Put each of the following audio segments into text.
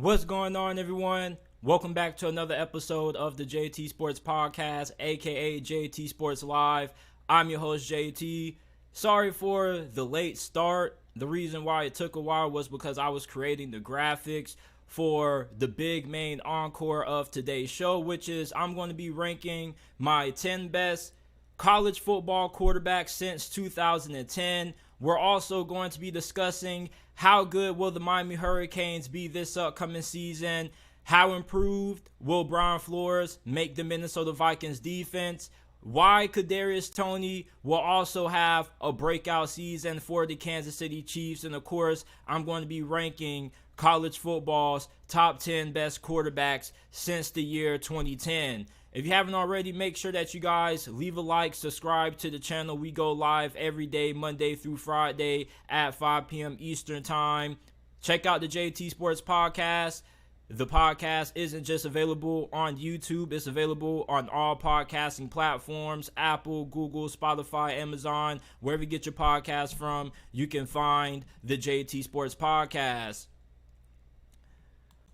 What's going on, everyone? Welcome back to another episode of the JT Sports Podcast, aka JT Sports Live. I'm your host, JT. Sorry for the late start. The reason why it took a while was because I was creating the graphics for the big main encore of today's show, which is I'm going to be ranking my 10 best college football quarterbacks since 2010. We're also going to be discussing how good will the Miami Hurricanes be this upcoming season, how improved will Brian Flores make the Minnesota Vikings defense, why Kadarius Toney will also have a breakout season for the Kansas City Chiefs, and of course, I'm going to be ranking college football's top 10 best quarterbacks since the year 2010. If you haven't already, make sure that you guys leave a like, subscribe to the channel. We go live every day, Monday through Friday at 5 p.m. Eastern Time. Check out the JT Sports Podcast. The podcast isn't just available on YouTube. It's available on all podcasting platforms, Apple, Google, Spotify, Amazon. Wherever you get your podcast from, you can find the JT Sports Podcast.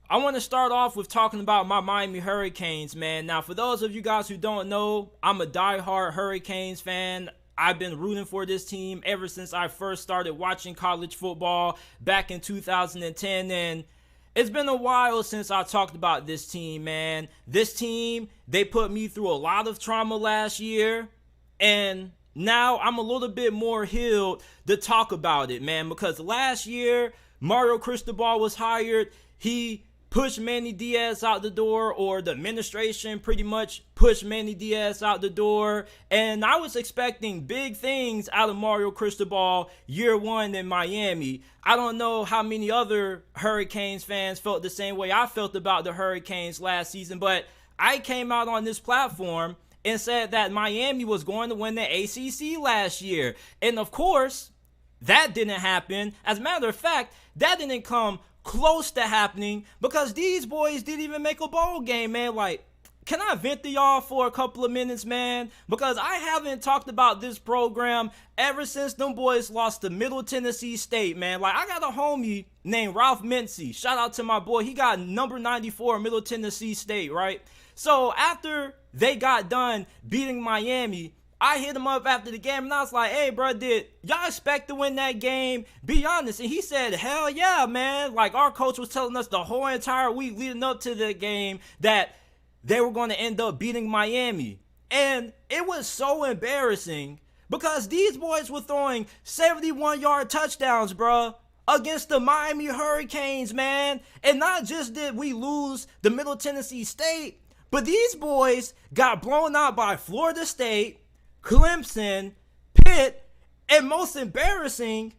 I want to start off with talking about my Miami Hurricanes, man. Now, for those of you guys who don't know, I'm a diehard Hurricanes fan. I've been rooting for this team ever since I first started watching college football back in 2010, and it's been a while since I talked about this team, man. This team, they put me through a lot of trauma last year, and now I'm a little bit more healed to talk about it, man, because last year, Mario Cristobal was hired. He pushed Manny Diaz out the door, or the administration pretty much pushed Manny Diaz out the door. And I was expecting big things out of Mario Cristobal year one in Miami. I don't know how many other Hurricanes fans felt the same way I felt about the Hurricanes last season, but I came out on this platform and said that Miami was going to win the ACC last year. And of course, that didn't happen. As a matter of fact, that didn't come close to happening because these boys didn't even make a bowl game, man. Like, can I vent to y'all for a couple of minutes, man? Because I haven't talked about this program ever since them boys lost to Middle Tennessee State, man. Like, I got a homie named Ralph Mincy. Shout out to my boy. He got number 94 Middle Tennessee State, right? So after they got done beating Miami, I hit him up after the game, and I was like, hey, bro, did y'all expect to win that game? Be honest. And he said, hell yeah, man. Like, our coach was telling us the whole entire week leading up to the game that they were going to end up beating Miami. And it was so embarrassing because these boys were throwing 71-yard touchdowns, bro, against the Miami Hurricanes, man. And not just did we lose the Middle Tennessee State, but these boys got blown out by Florida State, Clemson, Pitt, and most embarrassing,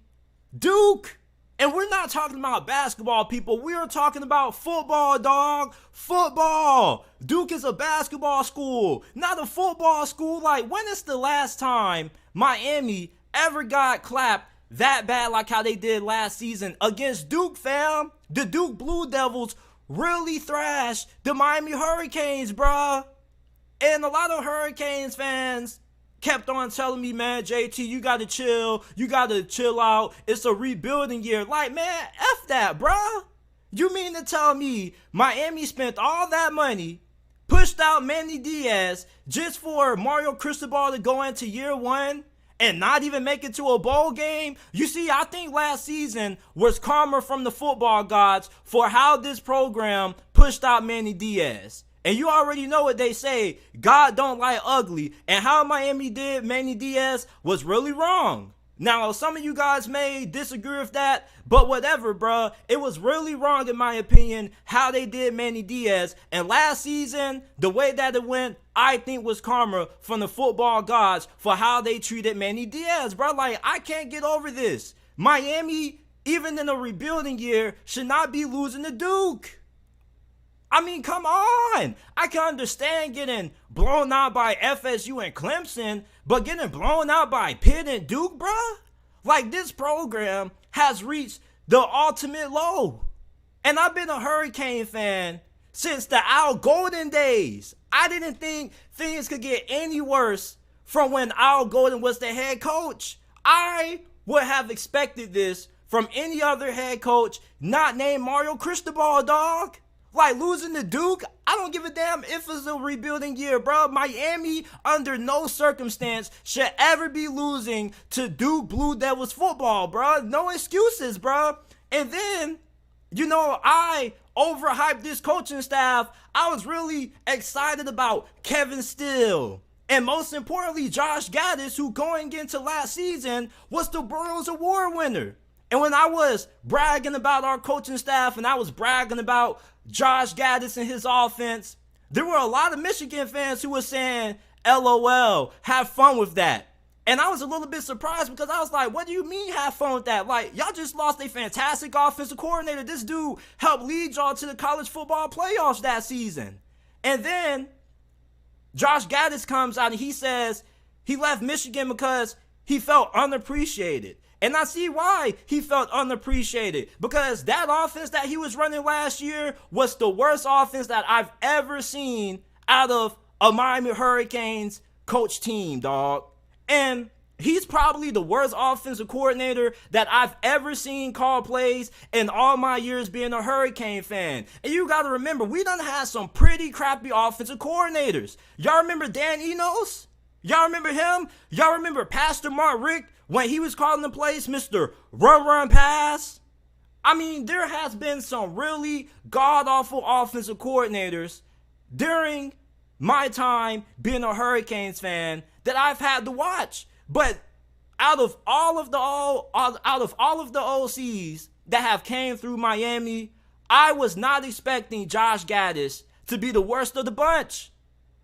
Duke. And we're not talking about basketball, people. We are talking about football, dog. Football. Duke is a basketball school, not a football school. Like, when is the last time Miami ever got clapped that bad like how they did last season against Duke, fam? The Duke Blue Devils really thrashed the Miami Hurricanes, bruh. And a lot of Hurricanes fans kept on telling me, man, JT, you gotta chill. You gotta chill out. It's a rebuilding year. Like, man, F that, bruh. You mean to tell me Miami spent all that money, pushed out Manny Diaz just for Mario Cristobal to go into year one and not even make it to a bowl game? You see, I think last season was karma from the football gods for how this program pushed out Manny Diaz. And you already know what they say, God don't like ugly. And how Miami did Manny Diaz was really wrong. Now, some of you guys may disagree with that, but whatever, bruh. It was really wrong, in my opinion, how they did Manny Diaz. And last season, the way that it went, I think was karma from the football gods for how they treated Manny Diaz, bruh. Like, I can't get over this. Miami, even in a rebuilding year, should not be losing to Duke. I mean, come on. I can understand getting blown out by FSU and Clemson, but getting blown out by Pitt and Duke, bruh? Like, this program has reached the ultimate low. And I've been a Hurricane fan since the Al Golden days. I didn't think things could get any worse from when Al Golden was the head coach. I would have expected this from any other head coach not named Mario Cristobal, dog. Like, losing to Duke, I don't give a damn if it's a rebuilding year, bro. Miami, under no circumstance, should ever be losing to Duke Blue Devils football, bro. No excuses, bro. And then, I overhyped this coaching staff. I was really excited about Kevin Steele. And most importantly, Josh Gaddis, who going into last season was the Burroughs Award winner. And when I was bragging about our coaching staff and I was bragging about Josh Gaddis and his offense, there were a lot of Michigan fans who were saying, LOL, have fun with that. And I was a little bit surprised because I was like, what do you mean have fun with that? Like, y'all just lost a fantastic offensive coordinator. This dude helped lead y'all to the college football playoffs that season. And then Josh Gaddis comes out and he says he left Michigan because he felt unappreciated. And I see why he felt unappreciated, because that offense that he was running last year was the worst offense that I've ever seen out of a Miami Hurricanes coach team, dog. And he's probably the worst offensive coordinator that I've ever seen call plays in all my years being a Hurricane fan. And you got to remember, we done had some pretty crappy offensive coordinators. Y'all remember Dan Enos? Y'all remember him? Y'all remember Pastor Mark Richt when he was calling the plays Mr. Run Pass? I mean, there has been some really god-awful offensive coordinators during my time being a Hurricanes fan that I've had to watch. But out of all of the OCs that have came through Miami, I was not expecting Josh Gaddis to be the worst of the bunch.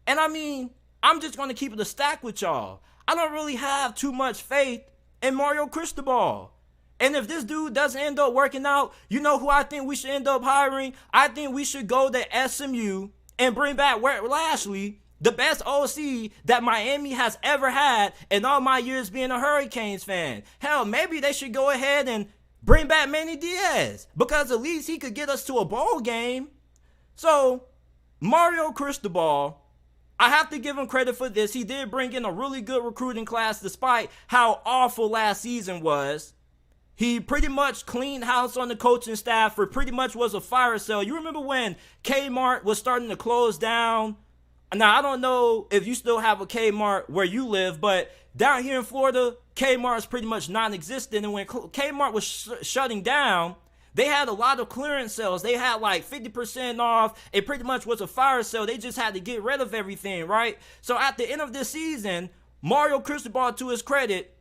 And I mean, I'm just going to keep it a stack with y'all. I don't really have too much faith in Mario Cristobal. And if this dude doesn't end up working out, you know who I think we should end up hiring? I think we should go to SMU and bring back Ware Lashley, the best OC that Miami has ever had in all my years being a Hurricanes fan. Hell, maybe they should go ahead and bring back Manny Diaz, because at least he could get us to a bowl game. So, Mario Cristobal, I have to give him credit for this. He did bring in a really good recruiting class despite how awful last season was. He pretty much cleaned house on the coaching staff, or pretty much was a fire sale. You remember when Kmart was starting to close down? Now, I don't know if you still have a Kmart where you live, but down here in Florida, Kmart is pretty much non-existent. And when Kmart was shutting down, they had a lot of clearance sales. They had like 50% off. It pretty much was a fire sale. They just had to get rid of everything, right? So at the end of this season, Mario Cristobal, to his credit,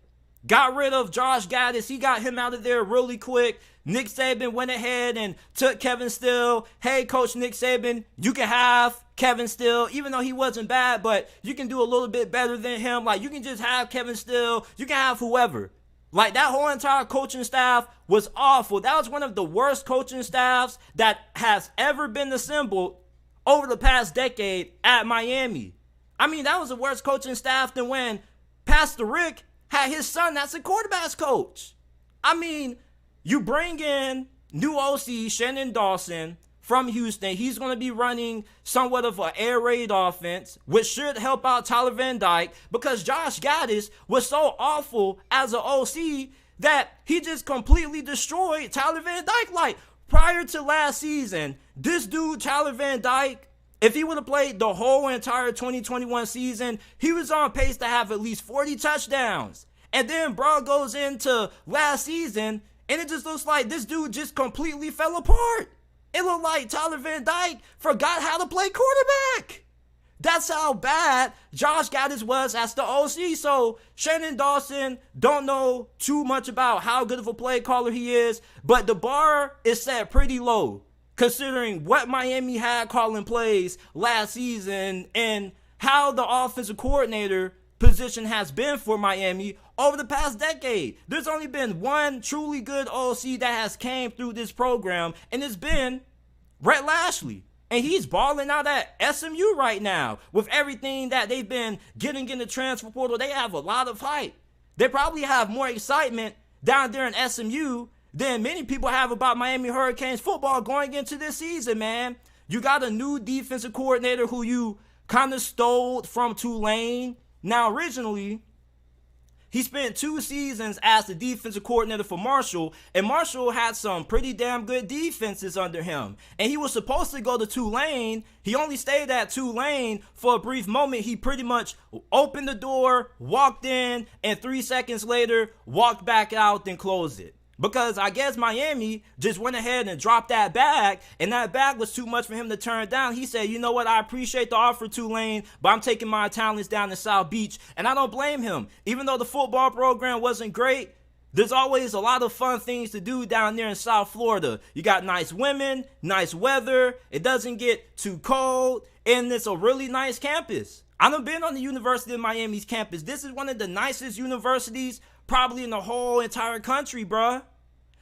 got rid of Josh Gaddis. He got him out of there really quick. Nick Saban went ahead and took Kevin Steele. Hey, Coach Nick Saban, you can have Kevin Steele, even though he wasn't bad, but you can do a little bit better than him. Like, you can just have Kevin Steele. You can have whoever. Like, that whole entire coaching staff was awful. That was one of the worst coaching staffs that has ever been assembled over the past decade at Miami. I mean, that was the worst coaching staff than when Pastor Rick had his son that's a quarterback's coach. I mean, you bring in new OC Shannon Dawson from Houston. He's going to be running somewhat of an air raid offense, which should help out Tyler Van Dyke, because Josh Gaddis was so awful as an OC that he just completely destroyed Tyler Van Dyke. Like, prior to last season, this dude, Tyler Van Dyke, if he would have played the whole entire 2021 season, he was on pace to have at least 40 touchdowns. And then bro goes into last season, and it just looks like this dude just completely fell apart. It looked like Tyler Van Dyke forgot how to play quarterback. That's how bad Josh Gaddis was as the OC. So Shannon Dawson, don't know too much about how good of a play caller he is, but the bar is set pretty low considering what Miami had calling plays last season and how the offensive coordinator position has been for Miami over the past decade. There's only been one truly good OC that has came through this program, and it's been Rhett Lashley. And he's balling out at SMU right now with everything that they've been getting in the transfer portal. They have a lot of hype. They probably have more excitement down there in SMU than many people have about Miami Hurricanes football going into this season, man. You got a new defensive coordinator who you kind of stole from Tulane. Now, originally, He spent 2 seasons as the defensive coordinator for Marshall, and Marshall had some pretty damn good defenses under him. And he was supposed to go to Tulane. He only stayed at Tulane for a brief moment. He pretty much opened the door, walked in, and 3 seconds later, walked back out and closed it. Because I guess Miami just went ahead and dropped that bag, and that bag was too much for him to turn down. He said, you know what, I appreciate the offer, Tulane, but I'm taking my talents down to South Beach, and I don't blame him. Even though the football program wasn't great, there's always a lot of fun things to do down there in South Florida. You got nice women, nice weather, it doesn't get too cold, and it's a really nice campus. I've been on the University of Miami's campus. This is one of the nicest universities probably in the whole entire country, bruh.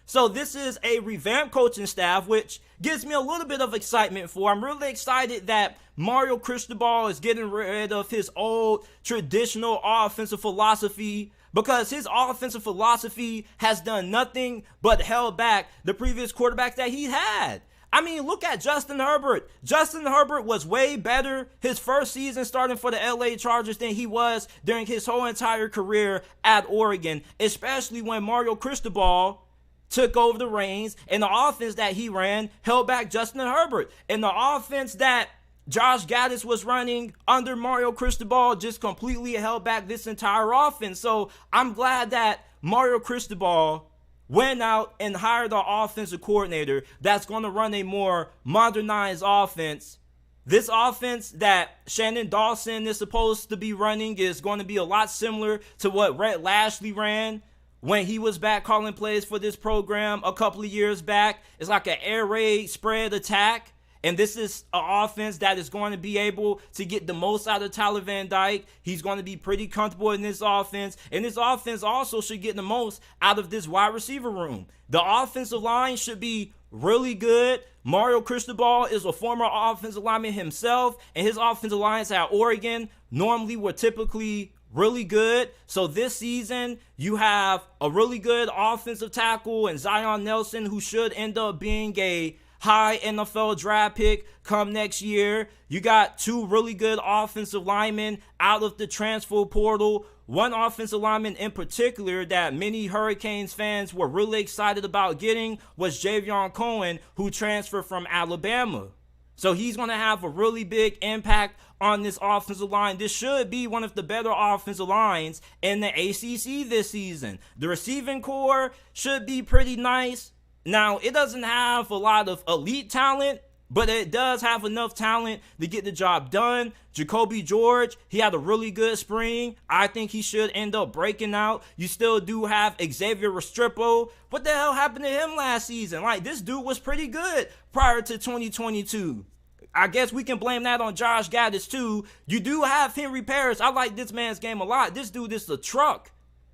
So this is a revamped coaching staff, which gives me a little bit of excitement for. I'm really excited that Mario Cristobal is getting rid of his old traditional offensive philosophy, because his offensive philosophy has done nothing but held back the previous quarterbacks that he had. I mean, look at Justin Herbert. Justin Herbert was way better his first season starting for the LA Chargers than he was during his whole entire career at Oregon, especially when Mario Cristobal took over the reins, and the offense that he ran held back Justin Herbert. And the offense that Josh Gaddis was running under Mario Cristobal just completely held back this entire offense. So I'm glad that Mario Cristobal went out and hired an offensive coordinator that's going to run a more modernized offense. This offense that Shannon Dawson is supposed to be running is going to be a lot similar to what Rhett Lashley ran when he was back calling plays for this program a couple of years back. It's like an air raid spread attack. And this is an offense that is going to be able to get the most out of Tyler Van Dyke. He's going to be pretty comfortable in this offense. And this offense also should get the most out of this wide receiver room. The offensive line should be really good. Mario Cristobal is a former offensive lineman himself, and his offensive lines at Oregon normally were typically really good. So this season, you have a really good offensive tackle and Zion Nelson, who should end up being a high NFL draft pick come next year. You got 2 really good offensive linemen out of the transfer portal. One offensive lineman in particular that many Hurricanes fans were really excited about getting was Javion Cohen, who transferred from Alabama. So he's going to have a really big impact on this offensive line. This should be one of the better offensive lines in the ACC this season. The receiving core should be pretty nice. Now, it doesn't have a lot of elite talent, but it does have enough talent to get the job done. Jacoby George, he had a really good spring. I think he should end up breaking out. You still do have Xavier Restrepo. What the hell happened to him last season? Like, this dude was pretty good prior to 2022. I guess we can blame that on Josh Gaddis too. You do have Henry Parrish. I like this man's game a lot. This dude is a truck.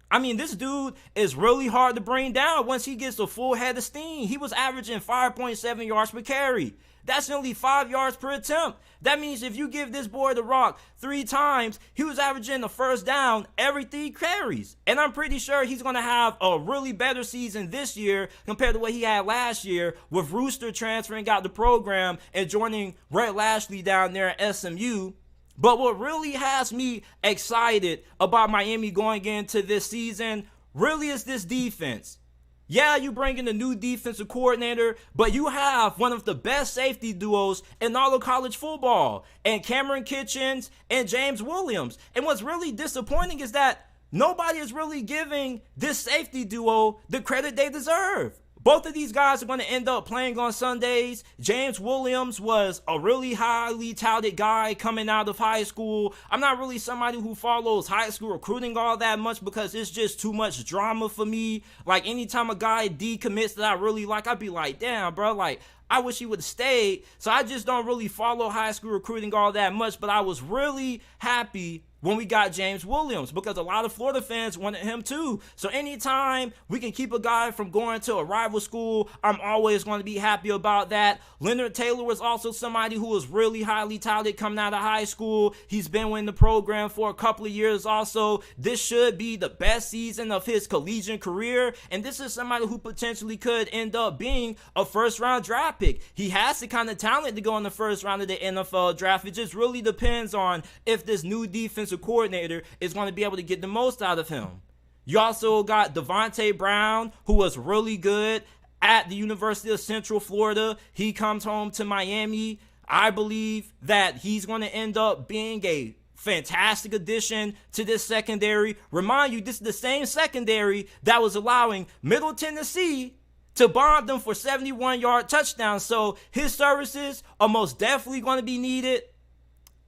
I mean, this dude is really hard to bring down once he gets a full head of steam. He was averaging 5.7 yards per carry. That's nearly 5 yards per attempt. That means if you give this boy the rock 3 times, he was averaging the first down every 3 carries. And I'm pretty sure he's going to have a really better season this year compared to what he had last year, with Rooster transferring out the program and joining Rhett Lashley down there at SMU. But what really has me excited about Miami going into this season really is this defense. Yeah, you bring in a new defensive coordinator, but you have one of the best safety duos in all of college football, and Cameron Kitchens and James Williams. And what's really disappointing is that nobody is really giving this safety duo the credit they deserve. Both of these guys are going to end up playing on Sundays. James Williams was a really highly touted guy coming out of high school. I'm not really somebody who follows high school recruiting all that much because it's just too much drama for me. Like, anytime a guy decommits that I really like, I'd be like, damn, bro, like, I wish he would have stayed. So I just don't really follow high school recruiting all that much, but I was really happy when we got James Williams because a lot of Florida fans wanted him too. So anytime we can keep a guy from going to a rival school, I'm always going to be happy about that. Leonard Taylor was also somebody who was really highly touted coming out of high school. He's been in the program for a couple of years also. This should be the best season of his collegiate career, and this is somebody who potentially could end up being a first-round draft pick. He has the kind of talent to go in the first round of the NFL draft. It just really depends on if this new defensive coordinator is going to be able to get the most out of him. You also got Devontae Brown, who was really good at the University of Central Florida. He comes home to Miami. I believe that he's going to end up being a fantastic addition to this secondary. Remind you, this is the same secondary that was allowing Middle Tennessee to bomb them for 71-yard touchdowns. So his services are most definitely going to be needed.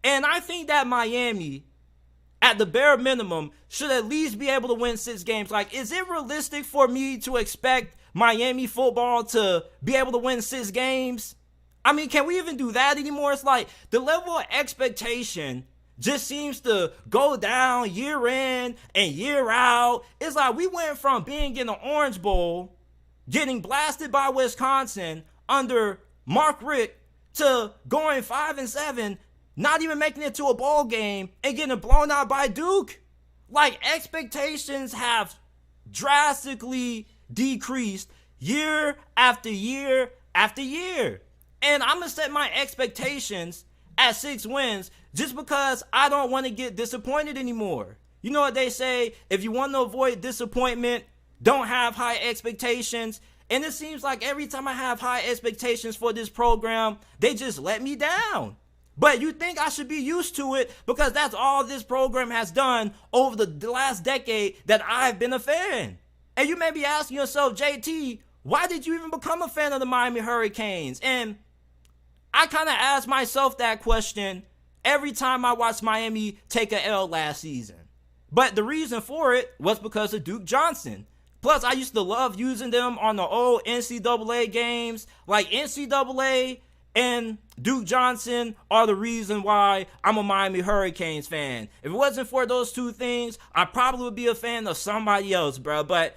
And I think that Miami, at the bare minimum, should at least be able to win 6 games. Like, is it realistic for me to expect Miami football to be able to win 6 games? I mean, can we even do that anymore? It's like the level of expectation just seems to go down year in and year out. It's like we went from being in the Orange Bowl, getting blasted by Wisconsin under Mark Richt, to going 5-7, not even making it to a bowl game and getting blown out by Duke. Like, expectations have drastically decreased year after year after year. And I'm going to set my expectations at 6 wins just because I don't want to get disappointed anymore. You know what they say? If you want to avoid disappointment, don't have high expectations. And it seems like every time I have high expectations for this program, they just let me down. But you think I should be used to it because that's all this program has done over the last decade that I've been a fan. And you may be asking yourself, JT, why did you even become a fan of the Miami Hurricanes? And I kind of ask myself that question every time I watch Miami take a L last season. But the reason for it was because of Duke Johnson. Plus, I used to love using them on the old NCAA games. Like, NCAA and Duke Johnson are the reason why I'm a Miami Hurricanes fan. If it wasn't for those two things, I probably would be a fan of somebody else, bro. But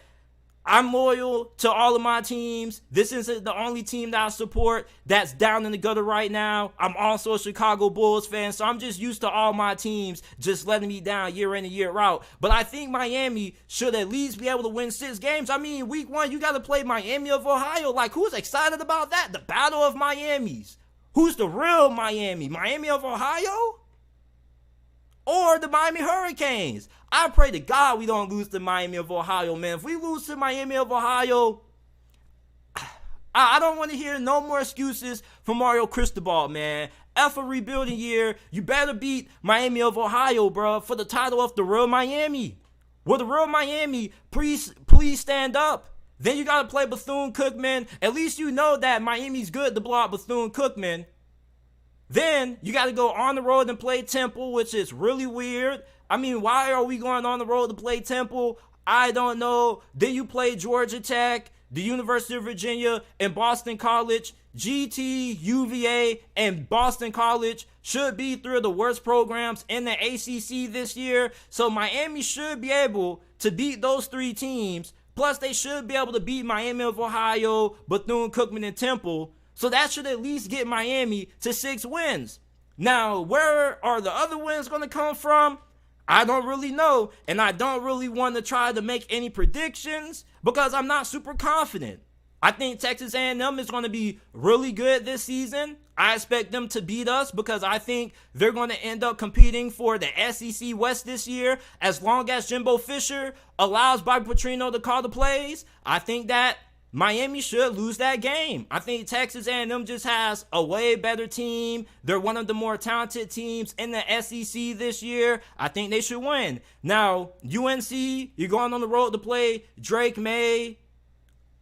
I'm loyal to all of my teams. This isn't the only team that I support that's down in the gutter right now. I'm also a Chicago Bulls fan, so I'm just used to all my teams just letting me down year in and year out. But I think Miami should at least be able to win 6 games. I mean, week 1, you got to play Miami of Ohio. Like, who's excited about that? The Battle of Miamis. Who's the real Miami? Miami of Ohio? Or the Miami Hurricanes? I pray to God we don't lose to Miami of Ohio, man. If we lose to Miami of Ohio, I don't want to hear no more excuses for Mario Cristobal, man. F a rebuilding year. You better beat Miami of Ohio, bro, for the title of the real Miami. Will the real Miami please stand up? Then you got to play Bethune-Cookman. At least you know that Miami's good to block Bethune-Cookman. Then you got to go on the road and play Temple, which is really weird. I mean, why are we going on the road to play Temple? I don't know. Then you play Georgia Tech, the University of Virginia, and Boston College. GT, UVA, and Boston College should be 3 of the worst programs in the ACC this year. So Miami should be able to beat those 3 teams. Plus, they should be able to beat Miami of Ohio, Bethune-Cookman, and Temple. So that should at least get Miami to 6 wins. Now, where are the other wins going to come from? I don't really know, and I don't really want to try to make any predictions because I'm not super confident. I think Texas A&M is going to be really good this season. I expect them to beat us because I think they're going to end up competing for the SEC West this year. As long as Jimbo Fisher allows Bobby Petrino to call the plays, I think that Miami should lose that game. I think Texas A&M just has a way better team. They're one of the more talented teams in the SEC this year. I think they should win. Now, UNC, you're going on the road to play Drake May.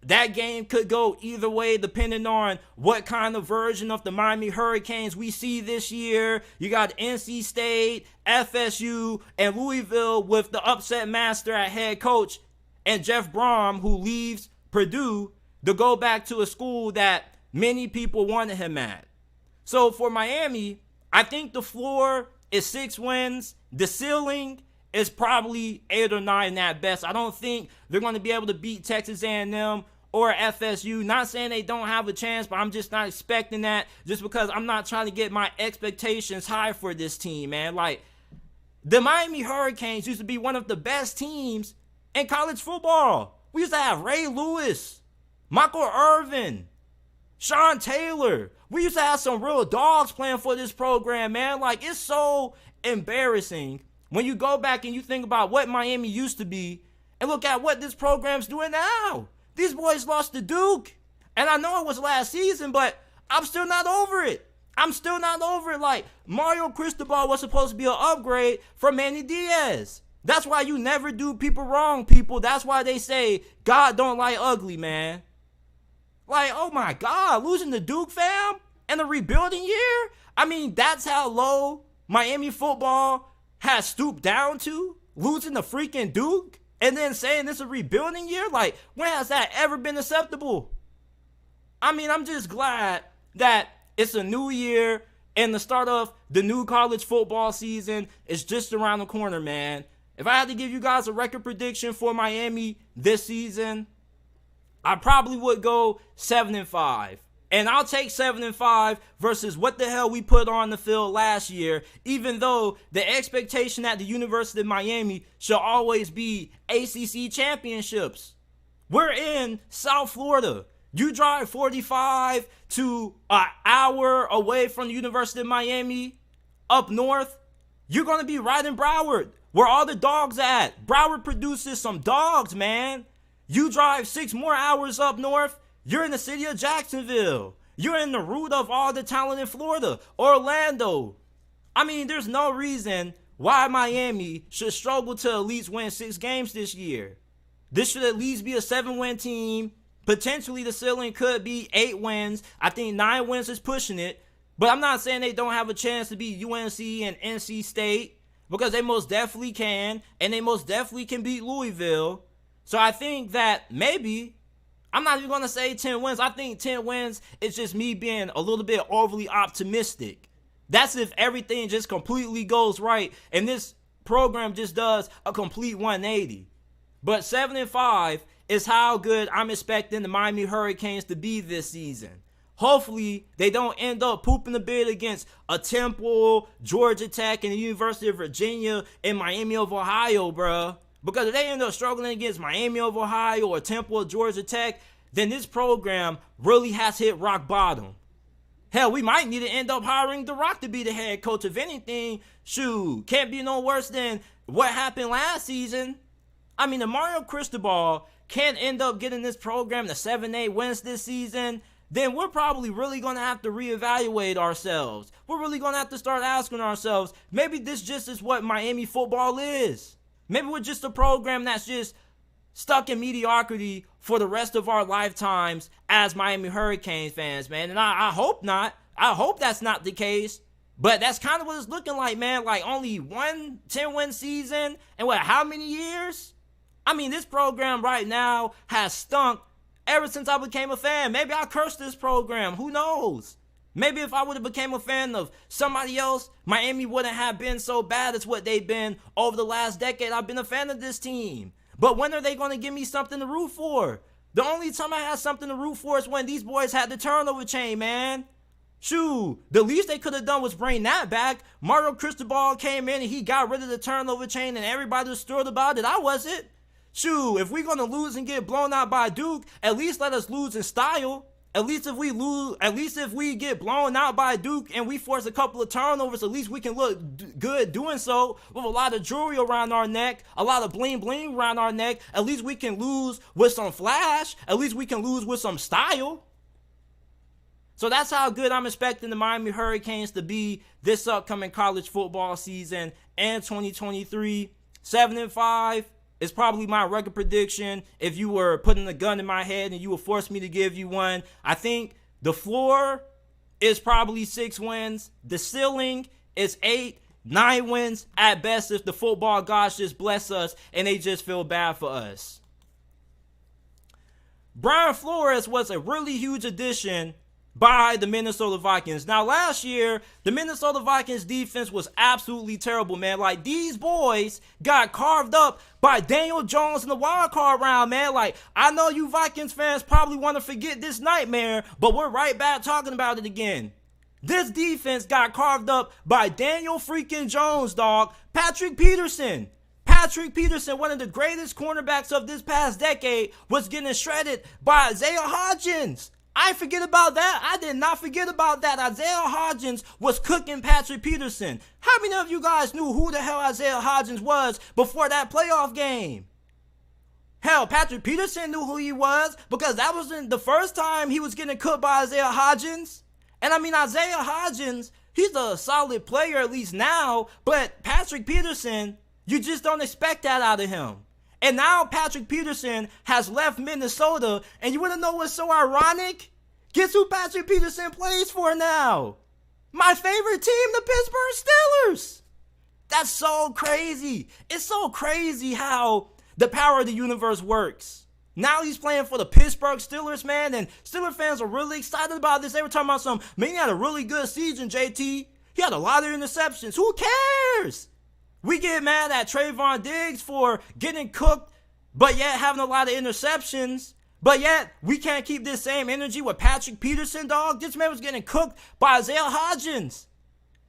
That game could go either way depending on what kind of version of the Miami Hurricanes we see this year. You got NC State, FSU, and Louisville with the upset master at head coach and Jeff Brom, who leaves Purdue to go back to a school that many people wanted him at. So for Miami, I think the floor is 6 wins. The ceiling is probably 8 or 9 at best. I don't think they're going to be able to beat Texas A&M or FSU. Not saying they don't have a chance, but I'm just not expecting that just because I'm not trying to get my expectations high for this team, man. Like, the Miami Hurricanes used to be one of the best teams in college football. We used to have Ray Lewis, Michael Irvin, Sean Taylor. We used to have some real dogs playing for this program, man. Like, it's so embarrassing when you go back and you think about what Miami used to be And look at what this program's doing now. These boys lost to Duke. And I know it was last season, but I'm still not over it. I'm still not over it. Like, Mario Cristobal was supposed to be an upgrade from Manny Diaz. That's why you never do people wrong, people. That's why they say God don't like ugly, man. Like, oh my God, losing to Duke, fam, in a rebuilding year? I mean, that's how low Miami football has stooped down to? Losing to freaking Duke? And then saying it's a rebuilding year? Like, when has that ever been acceptable? I mean, I'm just glad that it's a new year and the start of the new college football season is just around the corner, man. If I had to give you guys a record prediction for Miami this season, I probably would go 7-5. And I'll take 7-5 versus what the hell we put on the field last year, even though the expectation at the University of Miami should always be ACC championships. We're in South Florida. You drive 45 to an hour away from the University of Miami up north, you're going to be right in Broward, where all the dogs at. Broward produces some dogs, man. You drive 6 more hours up north, you're in the city of Jacksonville. You're in the root of all the talent in Florida, Orlando. I mean, there's no reason why Miami should struggle to at least win 6 games this year. This should at least be a 7-win team. Potentially the ceiling could be 8 wins. I think 9 wins is pushing it. But I'm not saying they don't have a chance to beat UNC and NC State, because they most definitely can, and they most definitely can beat Louisville. So I think that maybe, I'm not even going to say 10 wins. I think 10 wins is just me being a little bit overly optimistic. That's if everything just completely goes right and this program just does a complete 180. But 7-5 is how good I'm expecting the Miami Hurricanes to be this season. Hopefully, they don't end up pooping the bed against a Temple, Georgia Tech, and the University of Virginia and Miami of Ohio, bruh. Because if they end up struggling against Miami of Ohio or Temple or Georgia Tech, then this program really has hit rock bottom. Hell, we might need to end up hiring The Rock to be the head coach. If anything, shoot, can't be no worse than what happened last season. I mean, if Mario Cristobal can't end up getting this program to 7-8 wins this season, then we're probably really going to have to reevaluate ourselves. We're really going to have to start asking ourselves, maybe this just is what Miami football is. Maybe we're just a program that's just stuck in mediocrity for the rest of our lifetimes as Miami Hurricanes fans, man. And I hope not. I hope that's not the case. But that's kind of what it's looking like, man. Like only one 10-win season in what, how many years? I mean, this program right now has stunk ever since I became a fan. Maybe I cursed this program. Who knows? Maybe if I would have became a fan of somebody else, Miami wouldn't have been so bad as what they've been over the last decade. I've been a fan of this team. But when are they going to give me something to root for? The only time I had something to root for is when these boys had the turnover chain, man. Shoot, the least they could have done was bring that back. Mario Cristobal came in and he got rid of the turnover chain and everybody was thrilled about it. I wasn't. Shoot, if we're going to lose and get blown out by Duke, at least let us lose in style. At least if we get blown out by Duke and we force a couple of turnovers, at least we can look good doing so with a lot of jewelry around our neck, a lot of bling bling around our neck. At least we can lose with some flash. At least we can lose with some style. So that's how good I'm expecting the Miami Hurricanes to be this upcoming college football season and 2023. 7-5. It's probably my record prediction. If you were putting a gun in my head and you would force me to give you one, I think the floor is probably 6 wins. The ceiling is 8, 9 wins at best if the football gods just bless us and they just feel bad for us. Brian Flores was a really huge addition by the Minnesota Vikings. Now, last year, the Minnesota Vikings defense was absolutely terrible, man. Like, these boys got carved up by Daniel Jones in the wild card round, man. Like, I know you Vikings fans probably want to forget this nightmare, but we're right back talking about it again. This defense got carved up by Daniel freaking Jones, dog. Patrick Peterson, one of the greatest cornerbacks of this past decade, was getting shredded by Isaiah Hodgins. I forget about that. I did not forget about that. Isaiah Hodgins was cooking Patrick Peterson. How many of you guys knew who the hell Isaiah Hodgins was before that playoff game? Hell, Patrick Peterson knew who he was because that wasn't the first time he was getting cooked by Isaiah Hodgins. And I mean, Isaiah Hodgins, he's a solid player at least now, but Patrick Peterson, you just don't expect that out of him. And now Patrick Peterson has left Minnesota, and you want to know what's so ironic? Guess who Patrick Peterson plays for now? My favorite team, the Pittsburgh Steelers. That's so crazy. It's so crazy how the power of the universe works. Now he's playing for the Pittsburgh Steelers, man, and Steelers fans are really excited about this. They were talking about man, he had a really good season, JT. He had a lot of interceptions. Who cares? We get mad at Trayvon Diggs for getting cooked, but yet having a lot of interceptions. But yet, we can't keep this same energy with Patrick Peterson, dog. This man was getting cooked by Isaiah Hodgins.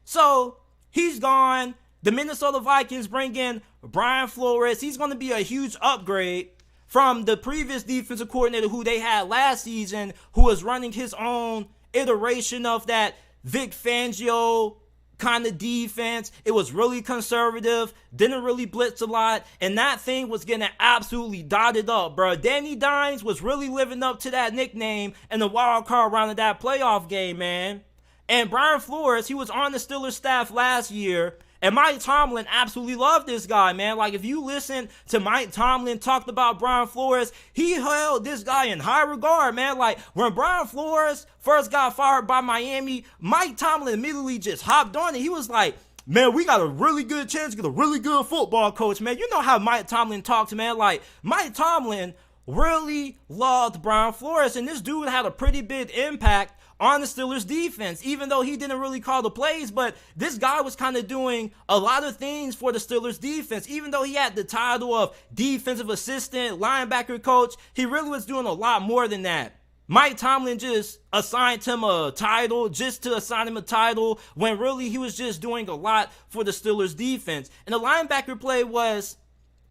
So, he's gone. The Minnesota Vikings bring in Brian Flores. He's going to be a huge upgrade from the previous defensive coordinator who they had last season, who was running his own iteration of that Vic Fangio kind of defense. It was really conservative, didn't really blitz a lot, and that thing was getting absolutely dotted up, bro. Danny Dimes was really living up to that nickname in the wild card round of that playoff game, man. And Brian Flores, he was on the Steelers staff last year, and Mike Tomlin absolutely loved this guy, man. Like, if you listen to Mike Tomlin talk about Brian Flores, he held this guy in high regard, man. Like, when Brian Flores first got fired by Miami, Mike Tomlin immediately just hopped on it. He was like, man, we got a really good chance to get a really good football coach, man. You know how Mike Tomlin talks, man. Like, Mike Tomlin really loved Brian Flores, and this dude had a pretty big impact on the Steelers defense, even though he didn't really call the plays. But this guy was kind of doing a lot of things for the Steelers defense. Even though he had the title of defensive assistant, linebacker coach, he really was doing a lot more than that. Mike Tomlin just assigned him a title just to assign him a title when really he was just doing a lot for the Steelers defense. And the linebacker play was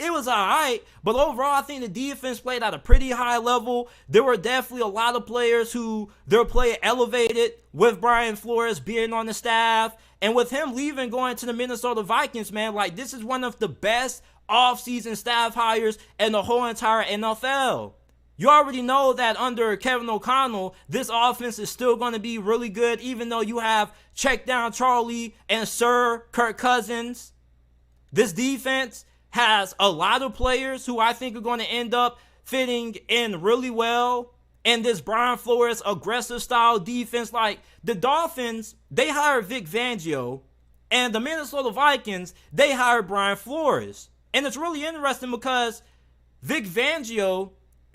all right, but overall, I think the defense played at a pretty high level. There were definitely a lot of players who their play elevated with Brian Flores being on the staff. And with him leaving, going to the Minnesota Vikings, man, like, this is one of the best offseason staff hires in the whole entire NFL. You already know that under Kevin O'Connell, this offense is still going to be really good, even though you have Check Down Charlie and Sir Kirk Cousins. This defense has a lot of players who I think are going to end up fitting in really well in this Brian Flores aggressive style defense. Like, the Dolphins, they hired Vic Fangio, and the Minnesota Vikings, they hired Brian Flores. And it's really interesting because Vic Fangio,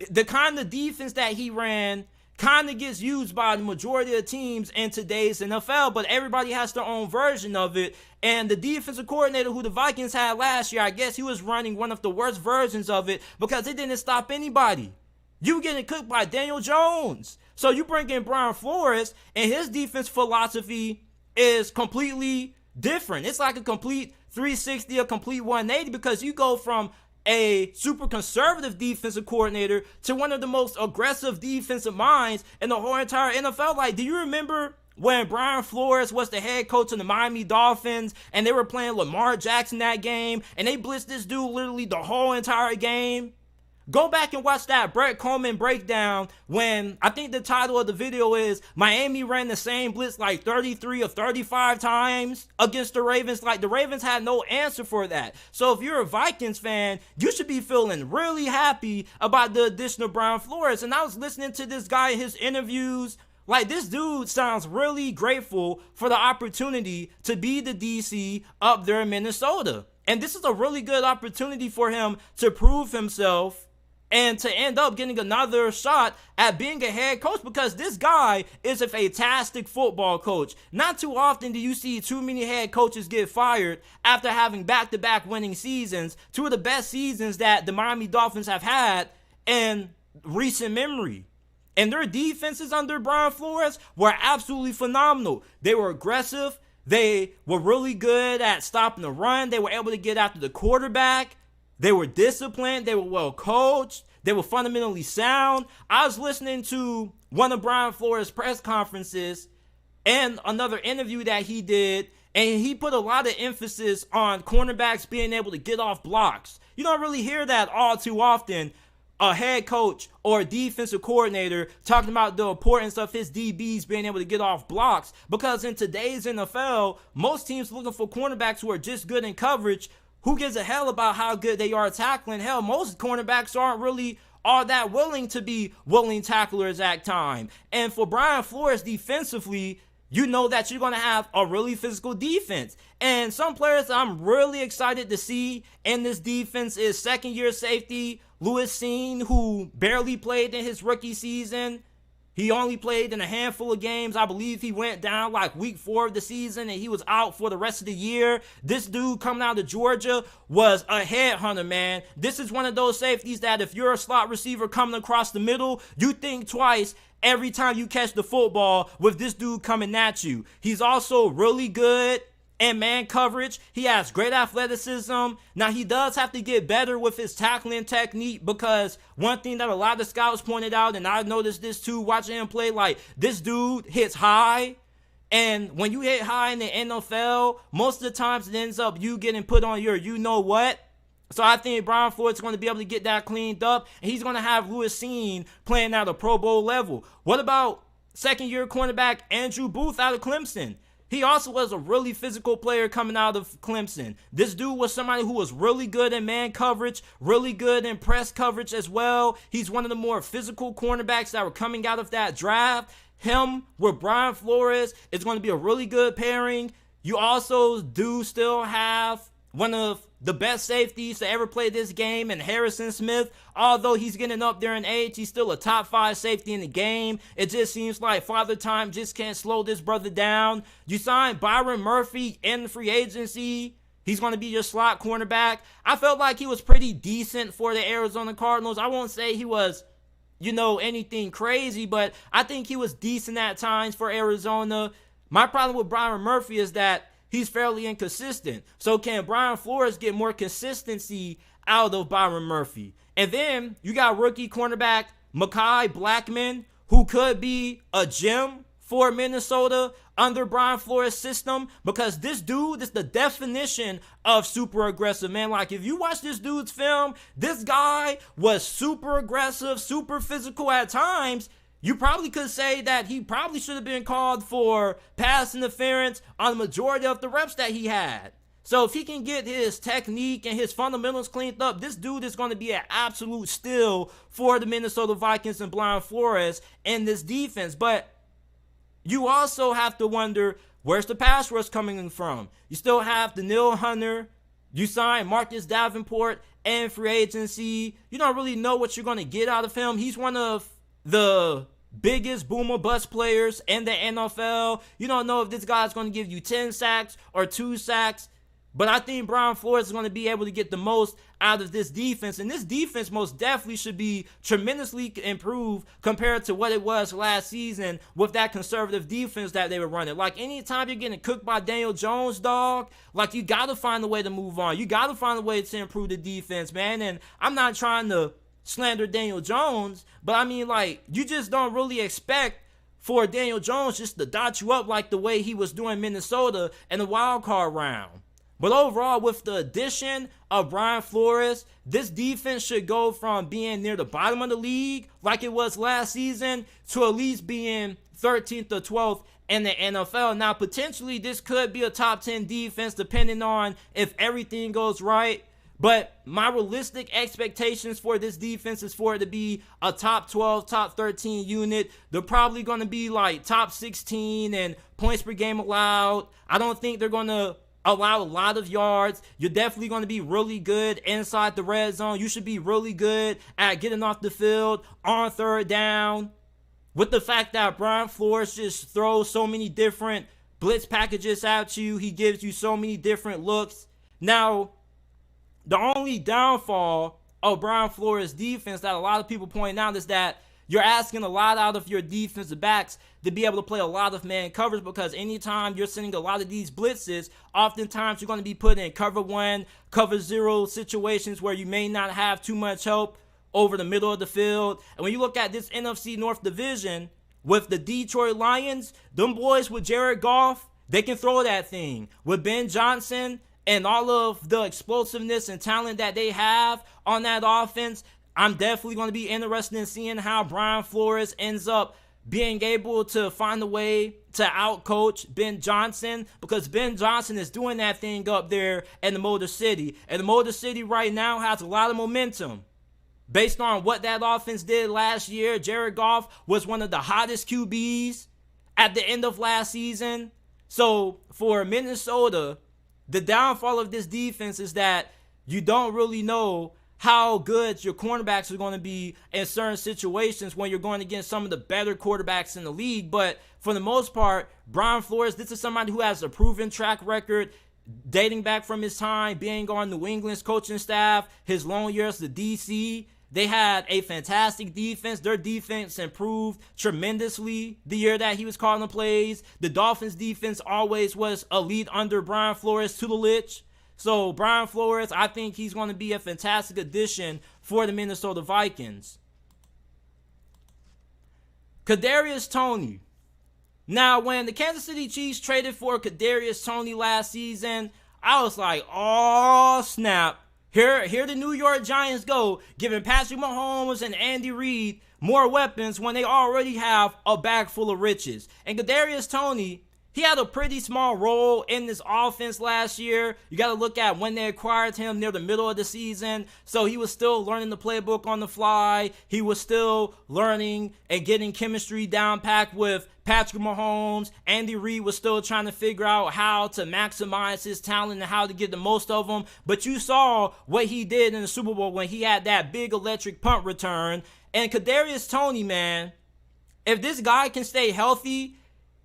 the kind of defense that he ran kind of gets used by the majority of teams in today's NFL, but everybody has their own version of it. And the defensive coordinator who the Vikings had last year, I guess he was running one of the worst versions of it because it didn't stop anybody. You getting cooked by Daniel Jones. So you bring in Brian Flores, and his defense philosophy is completely different. It's like a complete 360, a complete 180, because you go from a super conservative defensive coordinator to one of the most aggressive defensive minds in the whole entire NFL. Like, do you remember when Brian Flores was the head coach of the Miami Dolphins and they were playing Lamar Jackson that game and they blitzed this dude literally the whole entire game? Go back and watch that Brett Coleman breakdown when I think the title of the video is Miami ran the same blitz like 33 or 35 times against the Ravens. Like, the Ravens had no answer for that. So if you're a Vikings fan, you should be feeling really happy about the addition of Brian Flores. And I was listening to this guy in his interviews. Like, this dude sounds really grateful for the opportunity to be the DC up there in Minnesota. And this is a really good opportunity for him to prove himself and to end up getting another shot at being a head coach, because this guy is a fantastic football coach. Not too often do you see too many head coaches get fired after having back-to-back winning seasons, two of the best seasons that the Miami Dolphins have had in recent memory. And their defenses under Brian Flores were absolutely phenomenal. They were aggressive. They were really good at stopping the run. They were able to get after the quarterback. They were disciplined. They were well coached. They were fundamentally sound. I was listening to one of Brian Flores' press conferences and another interview that he did, and he put a lot of emphasis on cornerbacks being able to get off blocks. You don't really hear that all too often a head coach or a defensive coordinator talking about the importance of his DBs being able to get off blocks, because in today's NFL, most teams looking for cornerbacks who are just good in coverage. Who gives a hell about how good they are tackling? Hell, most cornerbacks aren't really all that willing to be willing tacklers at time. And for Brian Flores defensively, you know that you're going to have a really physical defense. And some players I'm really excited to see in this defense is second-year safety Lewis Seen, who barely played in his rookie season. He only played in a handful of games. I believe he went down like week 4 of the season and he was out for the rest of the year. This dude coming out of Georgia was a headhunter, man. This is one of those safeties that if you're a slot receiver coming across the middle, you think twice every time you catch the football with this dude coming at you. He's also really good in man coverage. He has great athleticism. Now, he does have to get better with his tackling technique, because one thing that a lot of scouts pointed out, and I noticed this too watching him play, like, this dude hits high. And when you hit high in the NFL, most of the times it ends up you getting put on your you-know-what. So I think Brian Flores is going to be able to get that cleaned up, and he's going to have Lewis Seen playing at a Pro Bowl level. What about second-year cornerback Andrew Booth out of Clemson? He also was a really physical player coming out of Clemson. This dude was somebody who was really good in man coverage, really good in press coverage as well. He's one of the more physical cornerbacks that were coming out of that draft. Him with Brian Flores is going to be a really good pairing. You also do still have one of the best safeties to ever play this game in Harrison Smith. Although he's getting up there in age, he's still a top 5 safety in the game. It just seems like Father Time just can't slow this brother down. You signed Byron Murphy in the free agency. He's going to be your slot cornerback. I felt like he was pretty decent for the Arizona Cardinals. I won't say he was, anything crazy, but I think he was decent at times for Arizona. My problem with Byron Murphy is that he's fairly inconsistent. So can Brian Flores get more consistency out of Byron Murphy? And then you got rookie cornerback Mekhi Blackman, who could be a gem for Minnesota under Brian Flores' system, because this dude is the definition of super aggressive, man. Like, if you watch this dude's film, this guy was super aggressive, super physical at times. You probably could say that he probably should have been called for pass interference on the majority of the reps that he had. So if he can get his technique and his fundamentals cleaned up, this dude is going to be an absolute steal for the Minnesota Vikings and Brian Flores in this defense. But you also have to wonder, where's the pass rush coming from? You still have Danielle Hunter. You signed Marcus Davenport and free agency. You don't really know what you're going to get out of him. He's one of the biggest boomer bust players in the NFL. You don't know if this guy's going to give you 10 sacks or 2 sacks. But I think Brian Flores is going to be able to get the most out of this defense. And this defense most definitely should be tremendously improved compared to what it was last season with that conservative defense that they were running. Like, anytime you're getting cooked by Daniel Jones, dog, like, you got to find a way to move on. You got to find a way to improve the defense, man. And I'm not trying to slander Daniel Jones, but I mean, like, you just don't really expect for Daniel Jones just to dot you up like the way he was doing Minnesota in the wild card round. But overall, with the addition of Brian Flores, this defense should go from being near the bottom of the league like it was last season to at least being 13th or 12th in the NFL. Now, potentially, this could be a top 10 defense depending on if everything goes right. But my realistic expectations for this defense is for it to be a top 12, top 13 unit. They're probably going to be like top 16 in points per game allowed. I don't think they're going to allow a lot of yards. You're definitely going to be really good inside the red zone. You should be really good at getting off the field on third down. With the fact that Brian Flores just throws so many different blitz packages at you, he gives you so many different looks. Now, the only downfall of Brian Flores' defense that a lot of people point out is that you're asking a lot out of your defensive backs to be able to play a lot of man coverage, because anytime you're sending a lot of these blitzes, oftentimes you're going to be put in cover 1, cover 0 situations where you may not have too much help over the middle of the field. And when you look at this NFC North division with the Detroit Lions, them boys with Jared Goff, they can throw that thing. With Ben Johnson and all of the explosiveness and talent that they have on that offense, I'm definitely going to be interested in seeing how Brian Flores ends up being able to find a way to outcoach Ben Johnson, because Ben Johnson is doing that thing up there in the Motor City. And the Motor City right now has a lot of momentum. Based on what that offense did last year, Jared Goff was one of the hottest QBs at the end of last season. So for Minnesota, the downfall of this defense is that you don't really know how good your cornerbacks are going to be in certain situations when you're going against some of the better quarterbacks in the league. But for the most part, Brian Flores, this is somebody who has a proven track record dating back from his time being on New England's coaching staff, his long years at DC. They had a fantastic defense. Their defense improved tremendously the year that he was calling the plays. The Dolphins' defense always was elite under Brian Flores to the lich. So Brian Flores, I think he's going to be a fantastic addition for the Minnesota Vikings. Kadarius Toney. Now, when the Kansas City Chiefs traded for Kadarius Toney last season, I was like, oh, snap. Here the New York Giants go, giving Patrick Mahomes and Andy Reid more weapons when they already have a bag full of riches. And Kadarius Toney, he had a pretty small role in this offense last year. You got to look at when they acquired him near the middle of the season. So he was still learning the playbook on the fly. He was still learning and getting chemistry down packed with Patrick Mahomes. Andy Reid was still trying to figure out how to maximize his talent and how to get the most of him. But you saw what he did in the Super Bowl when he had that big electric punt return. And Kadarius Toney, man, if this guy can stay healthy,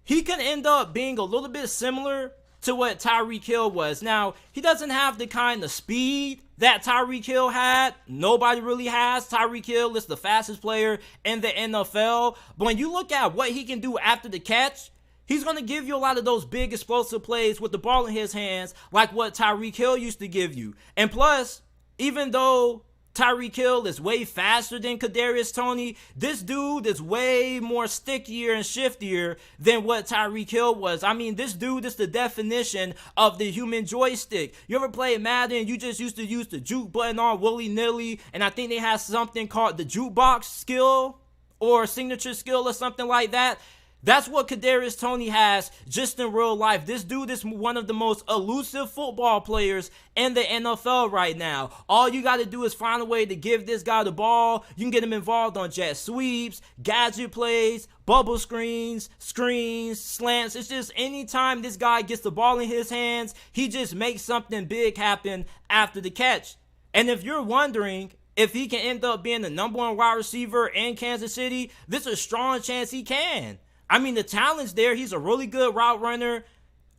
he can end up being a little bit similar to what Tyreek Hill was. Now, he doesn't have the kind of speed that Tyreek Hill had. Nobody really has. Tyreek Hill is the fastest player in the NFL. But when you look at what he can do after the catch, he's going to give you a lot of those big explosive plays with the ball in his hands, like what Tyreek Hill used to give you. And plus, even though Tyreek Hill is way faster than Kadarius Toney, this dude is way more stickier and shiftier than what Tyreek Hill was. I mean, this dude is the definition of the human joystick. You ever play Madden? You just used to use the juke button on willy-nilly, and I think they have something called the jukebox skill or signature skill or something like that. That's what Kadarius Toney has just in real life. This dude is one of the most elusive football players in the NFL right now. All you got to do is find a way to give this guy the ball. You can get him involved on jet sweeps, gadget plays, bubble screens, slants. It's just anytime this guy gets the ball in his hands, he just makes something big happen after the catch. And if you're wondering if he can end up being the number one wide receiver in Kansas City, there's a strong chance he can. I mean, the talent's there. He's a really good route runner.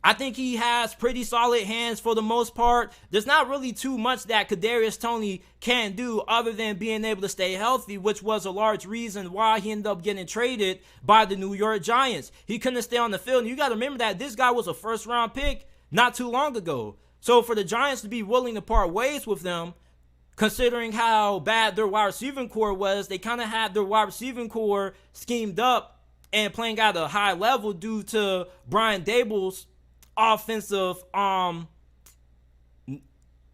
I think he has pretty solid hands for the most part. There's not really too much that Kadarius Toney can do other than being able to stay healthy, which was a large reason why he ended up getting traded by the New York Giants. He couldn't stay on the field. And you got to remember that this guy was a first-round pick not too long ago. So for the Giants to be willing to part ways with them, considering how bad their wide receiving core was, they kind of had their wide receiving core schemed up and playing at a high level due to Brian Daboll's offensive,